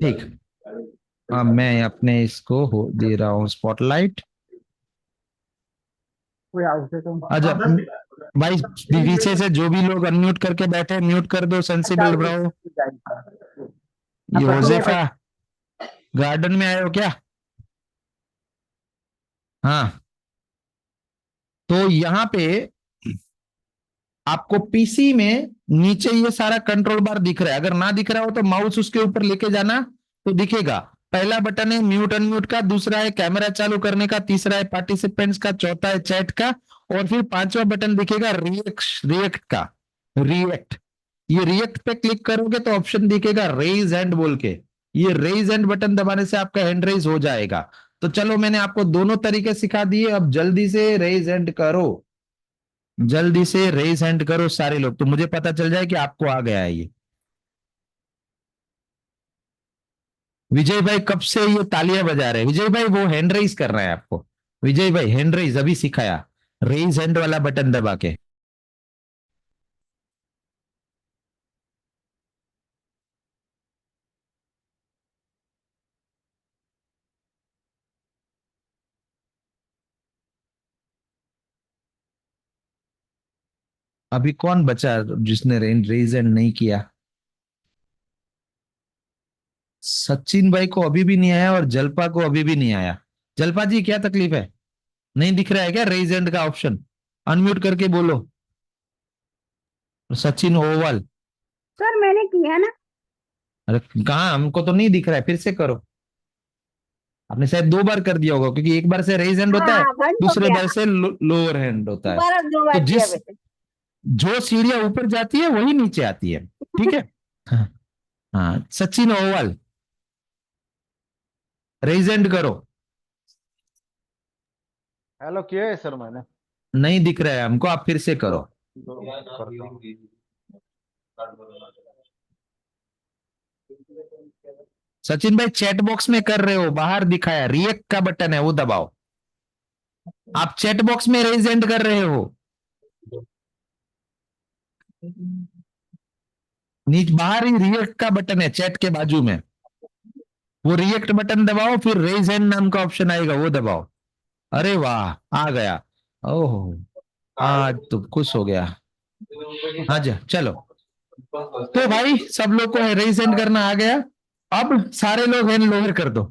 ठीक, अब मैं अपने इसको दे रहा हूँ स्पॉटलाइट। अच्छा भाई, पीछे से जो भी लोग अनम्यूट करके बैठे म्यूट कर दो। सेंसिबल ब्रो, ये होजेफा गार्डन में आए हो क्या? हाँ, तो यहाँ पे आपको पीसी में नीचे ये सारा कंट्रोल बार दिख रहा है। अगर ना दिख रहा हो तो माउस उसके ऊपर लेके जाना तो दिखेगा। पहला बटन है म्यूट अनम्यूट का, दूसरा है कैमरा चालू करने का, तीसरा है पार्टिसिपेंट्स का, चौथा है चैट का, और फिर पांचवा बटन दिखेगा रिएक्ट का, रिएक्ट। ये रिएक्ट पे क्लिक करोगे तो ऑप्शन दिखेगा रेज हैंड बोल के। ये रेज हैंड बटन दबाने से आपका हैंड रेज हो जाएगा। तो चलो मैंने आपको दोनों तरीके सिखा दिए, अब जल्दी से रेज हैंड करो, जल्दी से रेज हैंड करो सारे लोग, तो मुझे पता चल जाए कि आपको आ गया है ये। विजय भाई कब से ये तालियां बजा रहे हैं? विजय भाई वो हैंड रेज कर रहा है आपको। विजय भाई हैंड रेज अभी सिखाया, रेज हैंड वाला बटन दबा के। अभी कौन बचा जिसने रेज हैंड नहीं किया? सचिन भाई को अभी भी नहीं आया और जलपा को अभी भी नहीं आया। जलपा जी क्या तकलीफ है, नहीं दिख रहा है क्या रेज हैंड का ऑप्शन? अनम्यूट करके बोलो। सचिन ओवल, सर मैंने किया ना। अरे कहाँ, हमको तो नहीं दिख रहा है, फिर से करो। आपने शायद 2 बार कर दिया होगा, क्योंकि एक बार से रेज हैंड होता है, हाँ बंद हो दूसरे गया। बार से लोअर हैंड होता है। दोबारा 2 बार तो किया जिस बेटे। जो सीढ़ियां ऊपर जाती है वही नीचे आती है, ठीक है। हाँ, हाँ सचिन ओवल रेज हैंड करो। हेलो किया है सर मैंने। नहीं दिख रहा है हमको, आप फिर से करो। सचिन भाई चैट बॉक्स में कर रहे हो, बाहर दिखाया रिएक्ट का बटन है वो दबाओ। आप चैट बॉक्स में रेज हैंड कर रहे हो, नीचे बाहर ही रिएक्ट का बटन है चैट के बाजू में, वो रिएक्ट बटन दबाओ, फिर रेज हैंड नाम का ऑप्शन आएगा वो दबाओ। अरे वाह आ गया, ओहो आज तो खुश हो गया। हाँ जी चलो, तो भाई सब लोग को रेज हैंड करना आ गया। अब सारे लोग हैंड लोअर कर दो,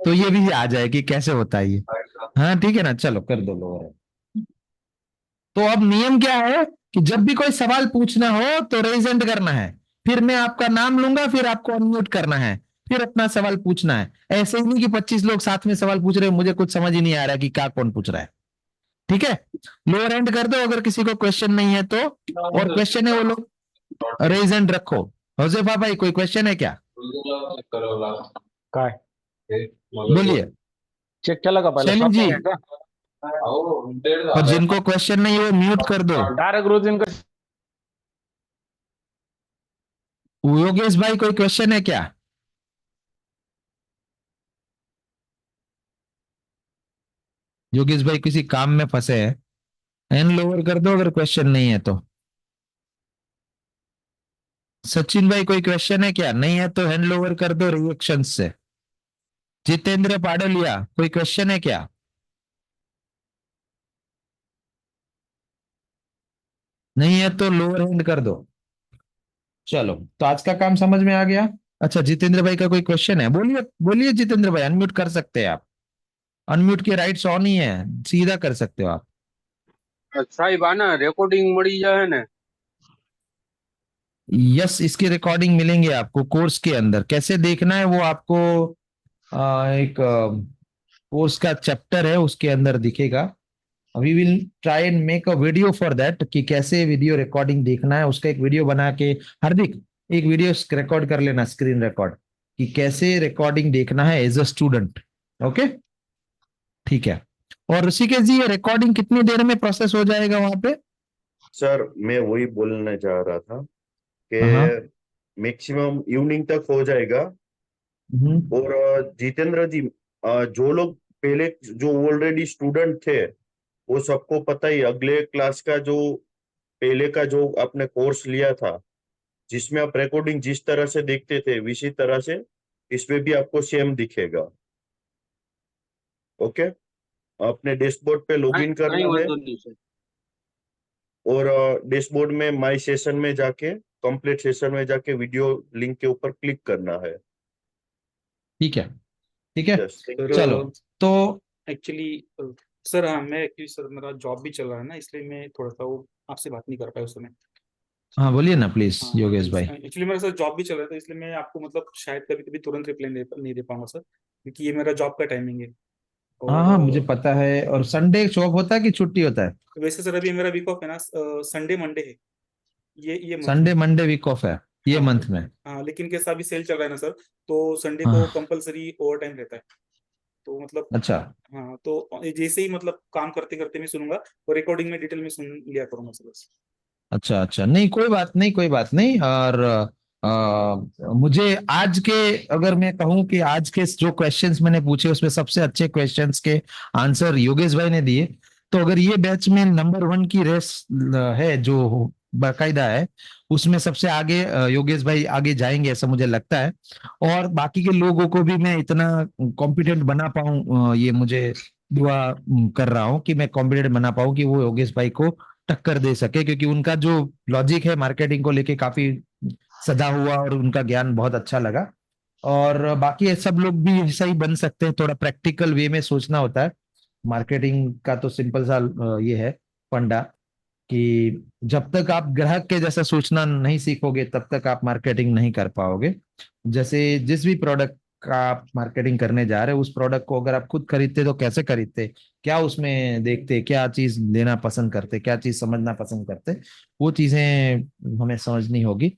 तो ये भी आ जाए कि कैसे होता है ये। हाँ ठीक है ना, चलो कर दो लोअर। तो अब नियम क्या है कि जब भी कोई सवाल पूछना हो तो रेज हैंड करना है, फिर मैं आपका नाम लूंगा, फिर आपको अनम्यूट करना है, फिर अपना सवाल पूछना है। ऐसे ही नहीं कि 25 लोग साथ में सवाल पूछ रहे हैं, मुझे कुछ समझ ही नहीं आ रहा कि क्या कौन पूछ रहा है। ठीक है, लोअर हैंड कर दो अगर किसी को क्वेश्चन नहीं है तो, और क्वेश्चन है वो लोग रेज हैंड रखो। होजेफा भाई कोई क्वेश्चन है क्या? बोलिए। चेक क्या लगा पहले शैलेश जी, क्या? और जिनको क्वेश्चन नहीं है वो म्यूट कर दो। डायरेक्ट रोज इनका। योगेश भाई कोई क्वेश्चन है क्या? योगेश भाई किसी काम में फंसे हैं, हैंड लोअर कर दो अगर क्वेश्चन नहीं है तो। सचिन भाई कोई क्वेश्चन है क्या? नहीं है तो हैंड लोअर कर दो रिएक्शन से। जितेंद्र पाडलिया कोई क्वेश्चन है क्या? नहीं है तो लोअर हैंड कर दो। चलो तो आज का काम समझ में आ गया। अच्छा जितेंद्र भाई का कोई क्वेश्चन है? बोलिए बोलिए जितेंद्र भाई, अनम्यूट कर सकते हैं आप। अनम्यूट के राइट्स ऑन ही है, सीधा कर सकते हो आप। साहिब आना रेकॉर्डिंग मળી जाए ने। यस, इसकी रिकॉर्डिंग मिलेंगे आपको कोर्स के अंदर। कैसे देखना है वो आपको एक कोर्स का चैप्टर है उसके अंदर दिखेगा। We will try and make a video for that कि कैसे वीडियो रिकॉर्डिंग देखना है, उसका एक वीडियो बना के। हार्दिक एक वीडियो रिकॉर्ड कर लेना, स्क्रीन रिकॉर्ड, कि कैसे रिकॉर्डिंग देखना है एज अ स्टूडेंट। ओके ठीक है। और ऋषिकेश जी ये रिकॉर्डिंग कितनी देर में प्रोसेस हो जाएगा वहां पे? सर मैं वही बोलना चाह रहा था हाँ। कि मैक्सिमम इवनिंग तक हो जाएगा। और जितेंद्र जी, जो लोग पहले जो ऑलरेडी स्टूडेंट थे वो सबको पता ही, अगले क्लास का जो पहले का जो आपने कोर्स लिया था जिसमें आप रिकॉर्डिंग जिस तरह से देखते थे इसी तरह से इसमें भी आपको सेम दिखेगा। ओके, अपने डैशबोर्ड पे लॉगिन करना है और डैशबोर्ड में माय सेशन में जाके कंप्लीट सेशन में जाके वीडियो लिंक के ऊपर क्लिक करना है। ठीक है ठीक है। सर, चलो तो एक्चुअली सर हाँ मैं एक्चुअली सर मेरा जॉब भी चल रहा है ना, इसलिए मैं थोड़ा सा वो आपसे बात नहीं कर पाया उस समय। हाँ बोलिए ना प्लीज योगेश भाई। एक्चुअली मेरा सर जॉब भी चल रहा था, इसलिए मैं आपको मतलब शायद कभी कभी तुरंत रिप्लाई नहीं दे पाऊंगा सर, क्योंकि ये मेरा जॉब का टाइमिंग है। हाँ हाँ मुझे पता है। और संडे शॉप होता है कि छुट्टी होता है? वैसे सर अभी मेरा वीक ऑफ है ना, संडे मंडे है ये month संडे में। मंडे वीक ऑफ है ये हाँ, मंथ में? हाँ लेकिन कैसा अभी सेल चल रहा है ना सर, तो संडे हाँ। को कंपलसरी ओवर टाइम रहता है, तो मतलब अच्छा हाँ तो जैसे ही मतलब काम करते करते मैं सुनूंगा और रिकॉर्डिंग में डिटेल में सुन लिया करूंगा सर बस। अच्छा अच्छा, नहीं कोई बात नहीं कोई बात नहीं। और मुझे आज के, अगर मैं कहूं कि आज के जो क्वेश्चंस मैंने पूछे उसमें सबसे अच्छे क्वेश्चंस के आंसर योगेश भाई ने दिए। तो अगर ये बैच में नंबर 1 की रेस है जो बाकायदा है, उसमें सबसे आगे योगेश भाई आगे जाएंगे ऐसा मुझे लगता है। और बाकी के लोगों को भी मैं इतना कॉम्पिटेंट बना पाऊं, ये मुझे दुआ कर रहा हूं कि मैं कॉम्पिटेंट बना पाऊं कि वो योगेश भाई को टक्कर दे सके, क्योंकि उनका जो लॉजिक है मार्केटिंग को लेके काफी सदा हुआ और उनका ज्ञान बहुत अच्छा लगा। और बाकी सब लोग भी ऐसा ही बन सकते हैं, थोड़ा प्रैक्टिकल वे में सोचना होता है। मार्केटिंग का तो सिंपल सा ये है फंडा कि जब तक आप ग्राहक के जैसा सोचना नहीं सीखोगे तब तक आप मार्केटिंग नहीं कर पाओगे। जैसे जिस भी प्रोडक्ट का आप मार्केटिंग करने जा रहे हो उस प्रोडक्ट को अगर आप खुद खरीदते तो कैसे खरीदते, क्या उसमें देखते, क्या चीज लेना पसंद करते, क्या चीज समझना पसंद करते, वो चीजें हमें समझनी होगी।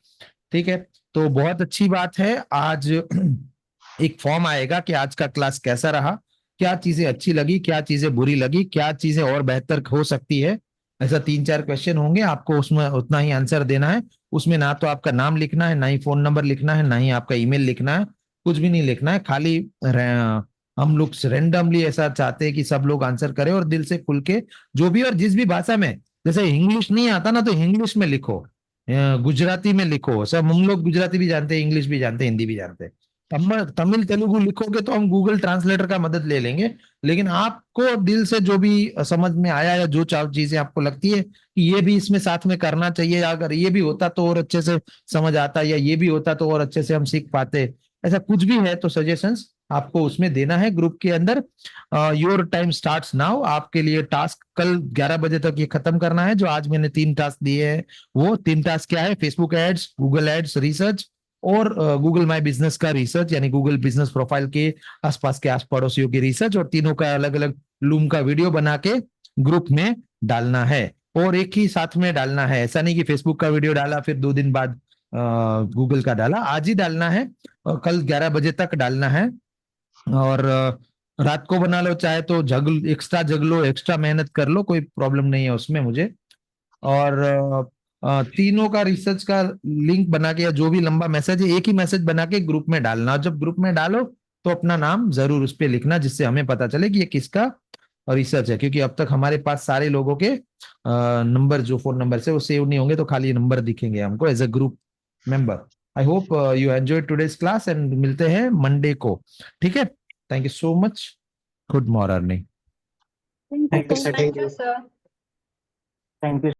ठीक है, तो बहुत अच्छी बात है। आज एक फॉर्म आएगा कि आज का क्लास कैसा रहा, क्या चीजें अच्छी लगी, क्या चीजें बुरी लगी, क्या चीजें और बेहतर हो सकती है। ऐसा 3-4 क्वेश्चन होंगे, आपको उसमें उतना ही आंसर देना है। उसमें ना तो आपका नाम लिखना है, ना ही फोन नंबर लिखना है, ना ही आपका ईमेल लिखना है, कुछ भी नहीं लिखना है। खाली हम लोग रेंडमली ऐसा चाहते हैं कि सब लोग आंसर करें और दिल से खुल के जो भी और जिस भी भाषा में, जैसे इंग्लिश नहीं आता ना तो इंग्लिश में लिखो, गुजराती में लिखो। सब हम लोग गुजराती भी जानते हैं, इंग्लिश भी जानते हैं, हिंदी भी जानते हैं। तमिल तेलुगु लिखोगे तो हम गूगल ट्रांसलेटर का मदद ले लेंगे। लेकिन आपको दिल से जो भी समझ में आया या जो चीजें आपको लगती है कि ये भी इसमें साथ में करना चाहिए, अगर ये भी होता तो और अच्छे से समझ आता, या ये भी होता तो और अच्छे से हम सीख पाते, ऐसा कुछ भी है तो सजेशंस आपको उसमें देना है ग्रुप के अंदर। Your time starts now. आपके लिए टास्क कल 11 बजे तक ये खत्म करना है। जो आज मैंने 3 टास्क दिए हैं, वो 3 टास्क क्या है? Facebook ads, Google ads research और गूगल माई बिजनेस का रिसर्च, यानी गूगल बिजनेस प्रोफाइल के आसपास के आस पड़ोसियों की रिसर्च, और तीनों का अलग अलग लूम का वीडियो बना के ग्रुप में डालना है और एक ही साथ में डालना है। ऐसा नहीं कि फेसबुक का वीडियो डाला फिर 2 दिन बाद गूगल का डाला, आज ही डालना है और कल 11 बजे तक डालना है। और रात को बना लो, चाहे तो एक्स्ट्रा जग लो, एक्स्ट्रा मेहनत कर लो, कोई प्रॉब्लम नहीं है उसमें मुझे। और तीनों का रिसर्च का लिंक बना के, या जो भी लंबा मैसेज है एक ही मैसेज बना के ग्रुप में डालना। जब ग्रुप में डालो तो अपना नाम जरूर उस पर लिखना, जिससे हमें पता चले कि ये किसका और रिसर्च है, क्योंकि अब तक हमारे पास सारे लोगों के नंबर, जो फोन नंबर से वो सेव नहीं होंगे, तो खाली नंबर दिखेंगे हमको as a group member. I hope you enjoy today's class and मिलते हैं मंडे को, ठीक है। Thank you so much, good morning. Thank you sir. Thank you.